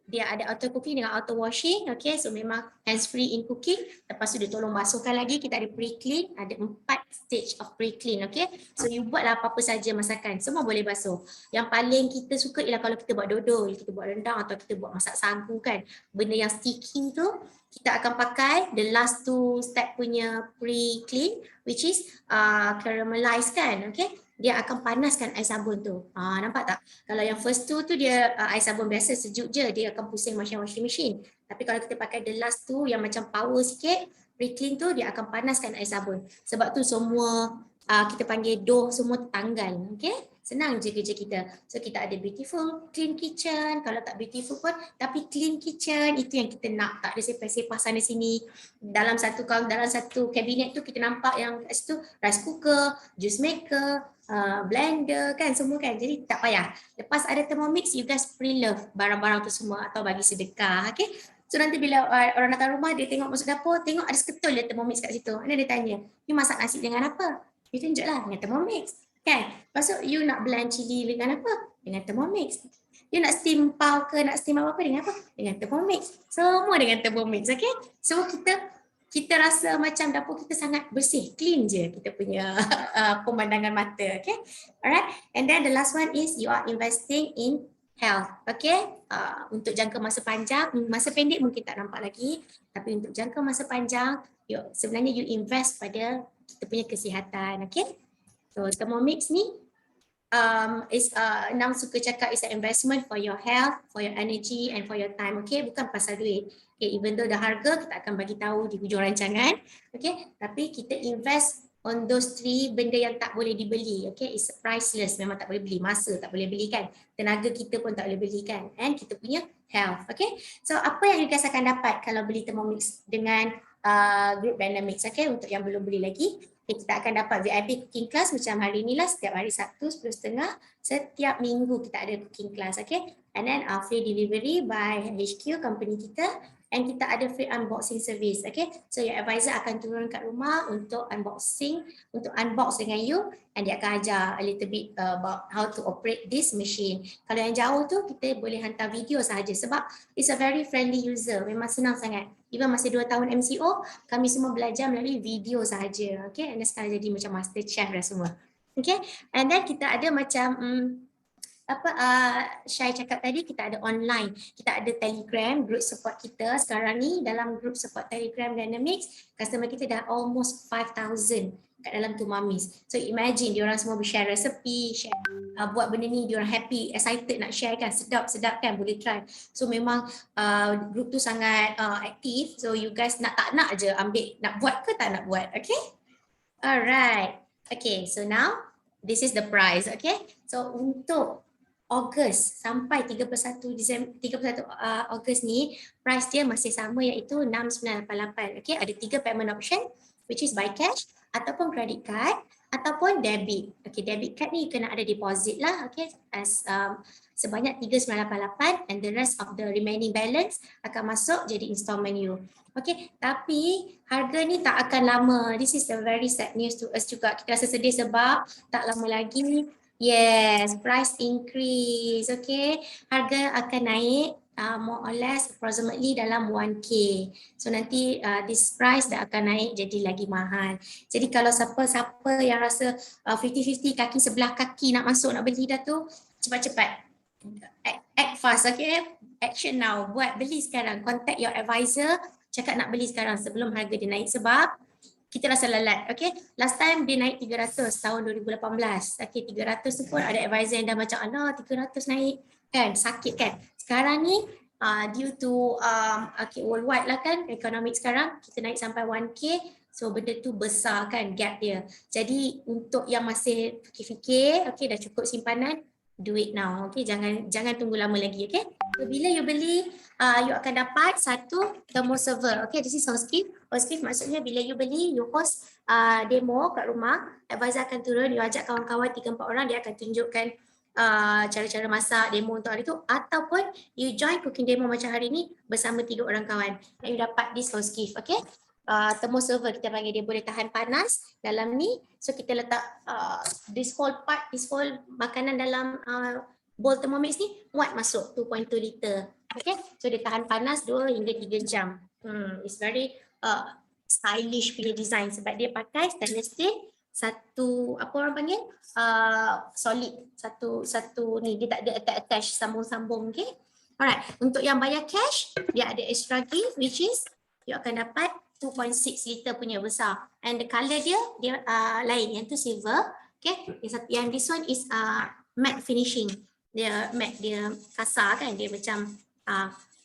dia ada auto cooking dengan auto washing. Okay, so memang hands free in cooking. Lepas tu dia tolong basuhkan lagi. Kita ada pre-clean, ada 4 stage of pre-clean. Okay, so you buatlah apa-apa saja masakan, semua boleh basuh. Yang paling kita suka ialah kalau kita buat dodol, kita buat rendang atau kita buat masak sagu kan, benda yang sticking tu kita akan pakai the last 2 step punya pre-clean, which is caramelize kan. Okay, dia akan panaskan air sabun tu. Nampak tak? Kalau yang first tu dia air sabun biasa sejuk je, dia akan pusing macam washing machine. Tapi kalau kita pakai the last tu yang macam power sikit, pre-clean tu dia akan panaskan air sabun. Sebab tu semua kita panggil dough semua tertanggal. Okay? Senang je kerja kita. So kita ada beautiful clean kitchen, kalau tak beautiful pun tapi clean kitchen, itu yang kita nak. Tak ada sepah-sepah sana sini. Dalam satu kabinet tu kita nampak yang kat situ rice cooker, juice maker, blender kan, semua kan. Jadi tak payah. Lepas ada Thermomix, you guys pre-love barang-barang tu semua atau bagi sedekah. Okay? So nanti bila orang datang rumah, dia tengok masuk dapur, tengok ada seketul dia Thermomix kat situ. Dia tanya, you masak nasi dengan apa? You tunjuklah dengan Thermomix. Kan? Lepas tu you nak blend cili dengan apa? Dengan Thermomix. You nak steam pau ke, nak steam apa dengan apa? Dengan Thermomix. Semua dengan Thermomix, okay? So kita rasa macam dapur kita sangat bersih, clean je kita punya pemandangan mata, okay? Alright, and then the last one is you are investing in health, okay? Untuk jangka masa panjang, masa pendek mungkin tak nampak lagi, tapi untuk jangka masa panjang, sebenarnya you invest pada kita punya kesihatan, okay? So Thermomix ni Nam suka cakap is an investment for your health, for your energy and for your time, okay? Bukan pasal duit. Okay, even though the harga kita akan bagi tahu di hujung rancangan, okay? Tapi kita invest on those 3 benda yang tak boleh dibeli, okay? It's priceless, memang tak boleh beli. Masa tak boleh beli kan, tenaga kita pun tak boleh beli kan, and kita punya health, okay? So apa yang you guys akan dapat kalau beli Thermomix dengan Group Dynamics, okay? Untuk yang belum beli lagi, okay, kita akan dapat VIP cooking class macam hari ni lah, setiap hari Sabtu 10.30, setiap minggu kita ada cooking class, okay? And then free delivery by HQ company kita, and kita ada free unboxing service, okay? So your advisor akan turun kat rumah untuk unboxing, untuk unbox dengan you, and dia akan ajar a little bit about how to operate this machine. Kalau yang jauh tu kita boleh hantar video sahaja sebab it's a very friendly user, memang senang sangat. Even masa 2 tahun MCO, kami semua belajar melalui video sahaja, okay? And sekarang jadi macam master chef dah semua, okay? And then kita ada macam Syai cakap tadi, kita ada online, kita ada Telegram, group support kita. Sekarang ni dalam group support Telegram Dynamics, customer kita dah almost 5,000 kat dalam tu mamis. So imagine diorang semua share resepi, share buat benda ni, diorang happy, excited nak share kan, sedap kan, boleh try. So memang group tu sangat aktif, so you guys tak nak je ambil, nak buat ke tak nak buat, okay? Alright, okay, so now this is the price, okay? So untuk Ogos sampai 31 Ogos ni, price dia masih sama iaitu 6,988. Okay, ada 3 payment option, which is by cash ataupun credit card ataupun debit. Okay, debit card ni kena ada deposit lah, okay, as sebanyak 3,988, and the rest of the remaining balance akan masuk jadi installment you. Okay, tapi harga ni tak akan lama. This is a very sad news to us juga. Kita rasa sedih sebab tak lama lagi, yes, price increase, okay. Harga akan naik more or less approximately dalam 1K. So nanti this price dah akan naik jadi lagi mahal. Jadi kalau siapa-siapa yang rasa 50-50 kaki sebelah kaki nak masuk, nak beli dah tu, cepat-cepat. Act fast, okay. Action now. Buat, beli sekarang. Contact your advisor, cakap nak beli sekarang sebelum harga dia naik sebab kita rasa lalat, okay. Last time dia naik 300 tahun 2018. Okay, 300 tu pun ada advisor yang dah macam, alah 300 naik kan, sakit kan. Sekarang ni due to okay, worldwide lah kan, economic sekarang, kita naik sampai 1K. So benda tu besar kan gap dia. Jadi untuk yang masih fikir-fikir, okay dah cukup simpanan, do it now. Okay, jangan tunggu lama lagi. Okay, so bila you beli, you akan dapat satu thermoserver. Okay, this is Hostgift. Hostgift maksudnya bila you beli, you host demo kat rumah, advisor akan turun, you ajak kawan-kawan 3-4 orang, dia akan tunjukkan cara-cara masak demo untuk hari tu, ataupun you join cooking demo macam hari ni bersama 3 orang kawan, and you dapat this Hostgift. Okay, thermoserver kita panggil, dia boleh tahan panas dalam ni. So kita letak this whole makanan dalam bowl Thermomix ni, muat masuk 2.2 liter. Okay, so dia tahan panas 2 hingga 3 jam. It's very stylish punya design sebab dia pakai stainless steel, satu apa orang panggil solid, satu ni, dia tak ada attach sambung-sambung. Okay, alright, untuk yang bayar cash dia ada extra gift which is you akan dapat 2.6 liter punya besar, and the colour dia lain, yang tu silver. Okay, yang this one is matte finishing, dia matte, dia kasar kan, dia macam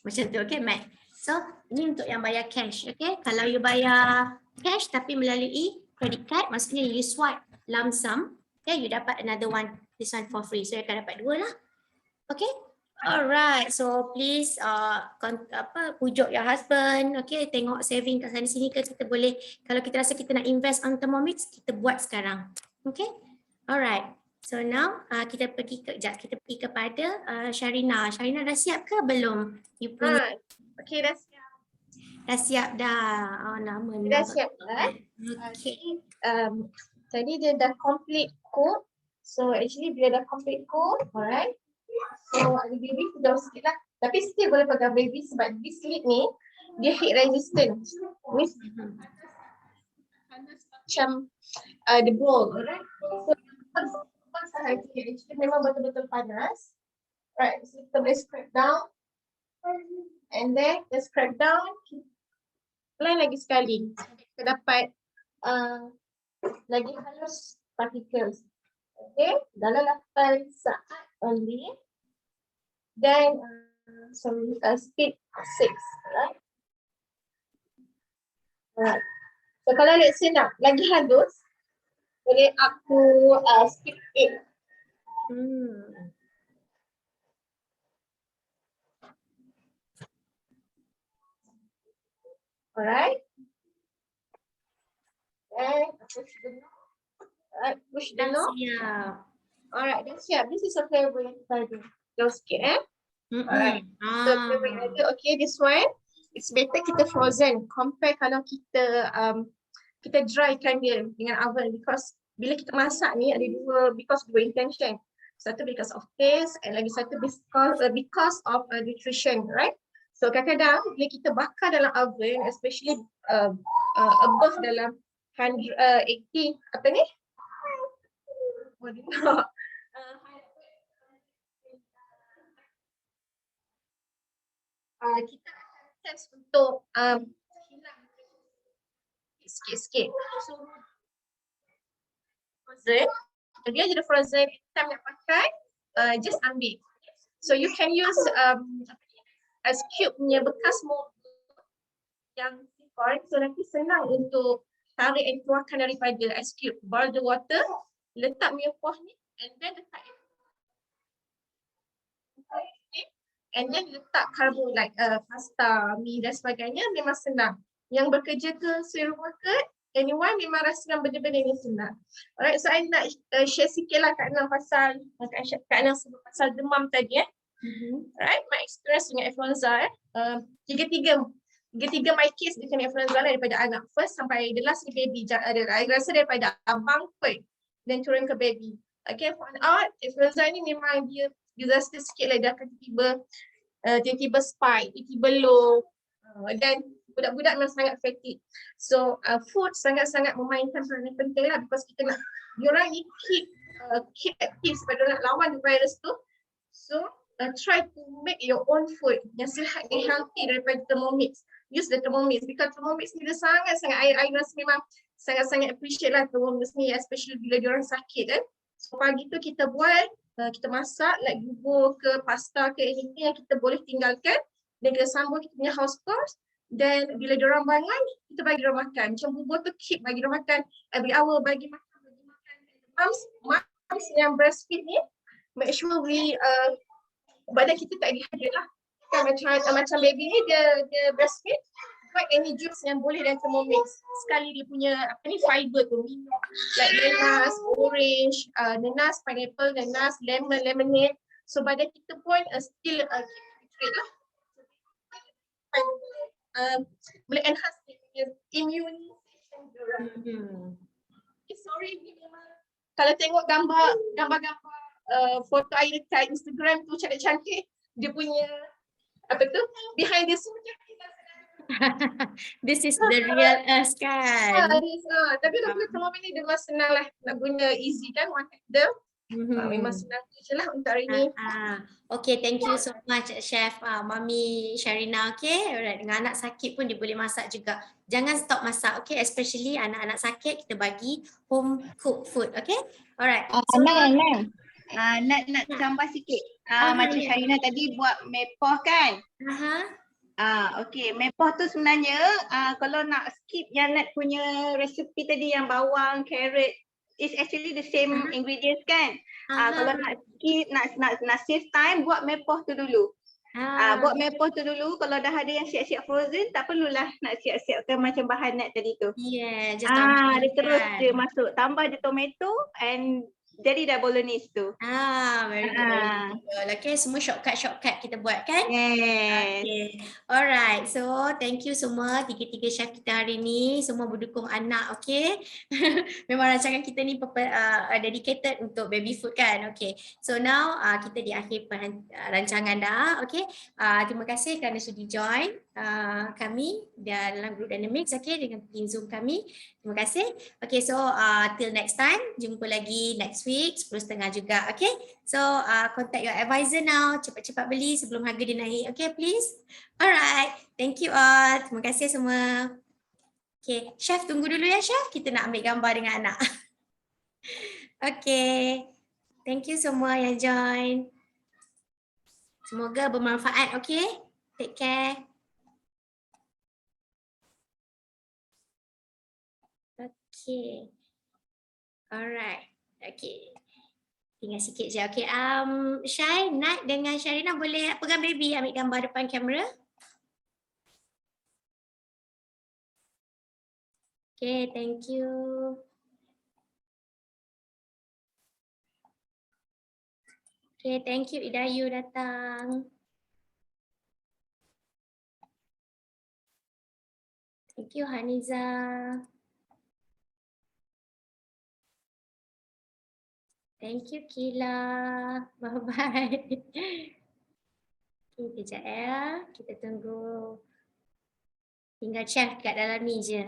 tu. Okay, matte. So ini untuk yang bayar cash. Okay, kalau you bayar cash tapi melalui credit card, maksudnya you swipe lump sum, okay, you dapat another one, this one for free, so you akan dapat 2 lah. Okay, alright, so please pujuk your husband. Okay, tengok saving kat sana sini ke, kita boleh, kalau kita rasa kita nak invest on Thermomix, kita buat sekarang. Okay, alright, so now kita pergi kepada Sharina. Sharina dah siap ke belum? You punya Okay, dah siap. dah siap dah. Nama Dah siap dah. Okay. Jadi dia dah complete code. So actually bila dah complete code, alright. So ada baby jauh sikit lah. Tapi still boleh pakai baby sebab this lid ni dia heat resistant. Means panas macam the bowl, alright. So actually memang betul-betul panas. Right, so kita boleh scrape down. And then kita scrape down. Lain lagi sekali. Kita dapat lagi halus particles. Okay, dalam 8 saat only. Then speed 6, right? Alright. So kalau let's say nak lagi halus, boleh up to speed 8. Alright. And push the knob. Alright, push the knob. Siap. Alright, dah siap. This is a flavor yang kita ada. Jauh sikit Alright. So flavor yang ada, okay, this one, it's better kita frozen compare kalau kita drykan dia dengan oven, because bila kita masak ni ada dua intention. Satu because of taste, and lagi satu because of nutrition, right? So kadang-kadang bila kita bakar dalam oven, especially above dalam 180 apa ni? Kita akan test untuk hilang sikit-sikit. So frozen, dia jadi frozen, time nak pakai, just ambil. So you can use ice cube punya bekas mold yang silikon, so nanti senang untuk tarik dan keluarkan daripada ice cube. Boil the water, letak punya kuah ni, and then letak and then letak karbo like pasta, mi dan sebagainya, memang senang. Yang bekerja ke serial worker, anyone memang rasa benda-benda ni senang. Alright, so I nak share sikit lah Kak Anang pasal demam tadi Right, my experience dengan influenza tiga my case dengan influenza daripada anak first sampai the last baby. I rasa daripada abang kot dan turun ke baby. Okay, find out influenza ni memang dia disaster sikit lah, dia akan tiba-tiba spike, tiba-tiba low, dan budak-budak memang sangat fatigue. So food sangat-sangat memainkan peranan penting lah, because kita nak diorang ni keep active sebab diorang nak lawan virus tu. So try to make your own food yang sihat dan healthy daripada Thermomix. Use the Thermomix, because Thermomix ni dia sangat-sangat, I rasa memang sangat-sangat appreciate lah Thermomix ni, especially bila diorang sakit kan. So pagi tu kita buat, kita masak like bubur ke pasta ke anything yang kita boleh tinggalkan, dan kita sambung kita punya house course. Dan bila diorang bangun, kita bagi diorang makan. Macam bubur tu keep bagi diorang makan. Every hour bagi makan. Moms yang breastfeed ni, make sure badan kita tak dehydrate lah. Kan macam baby ni dia breastfeed, buat any juice yang boleh dalam Thermomix. Sekali dia punya fiber tu minum. Like nanas, orange, nanas, pineapple, nanas, lemon, lemonade. So badan kita pun still keep lah. Boleh enhance immune system diorang. Sorry, kalau tengok gambar foto air dekat Instagram tu cantik-cantik, dia punya behind the scene This is the real us kan. tapi nak guna Thermomix ni memang senang lah, nak guna easy kan, one handle. Memang senang je lah untuk hari ni. Okay, thank you so much Chef Mami Sharina. Okay, alright. Dengan anak sakit pun dia boleh masak juga. Jangan stop masak, okay, especially anak-anak sakit kita bagi home cooked food, okay. Alright. So, Nak tambah sikit. Macam Sharina tadi buat mepoh kan? Okay, mepoh tu sebenarnya kalau nak skip yang Nat punya resipi tadi yang bawang, carrot, it's actually the same ingredients kan? Kalau nak skip, nak save time, buat mepoh tu dulu. Buat mepoh tu dulu, kalau dah ada yang siap-siap frozen, tak perlulah nak siap-siapkan macam bahan Nat tadi tu. Yeah, just dia terus je masuk, tambah je tomato and jadi dah bolognese tu. Very good. Okay, semua shortcut kita buat kan? Yes. Okay. Alright, so thank you semua tiga-tiga chef kita hari ni, semua berdukung anak, okay? Memang rancangan kita ni dedicated untuk baby food kan? Okay, so now kita di akhir rancangan dah, okay? Terima kasih kerana sudi join kami dalam group Dynamics, okay? Dengan Zoom kami. Terima kasih. Okay, so till next time, jumpa lagi next week 10.30 juga, okay? So contact your advisor now, cepat-cepat beli sebelum harga dia naik, okay please? Alright, thank you all. Terima kasih semua. Okay, chef tunggu dulu ya chef, kita nak ambil gambar dengan anak. Okay, thank you semua yang join. Semoga bermanfaat, okay? Take care. Okay. Alright. Okay. Tinggal sikit je. Okay. Syai, Nat dengan Sharina boleh pegang baby ambil gambar depan kamera. Okay, thank you. Okay, thank you Idayu datang. Thank you Haniza. Thank you Kila. Bye-bye. Okay, kejap ya. Kita tunggu. Tinggal chef kat dalam ni je.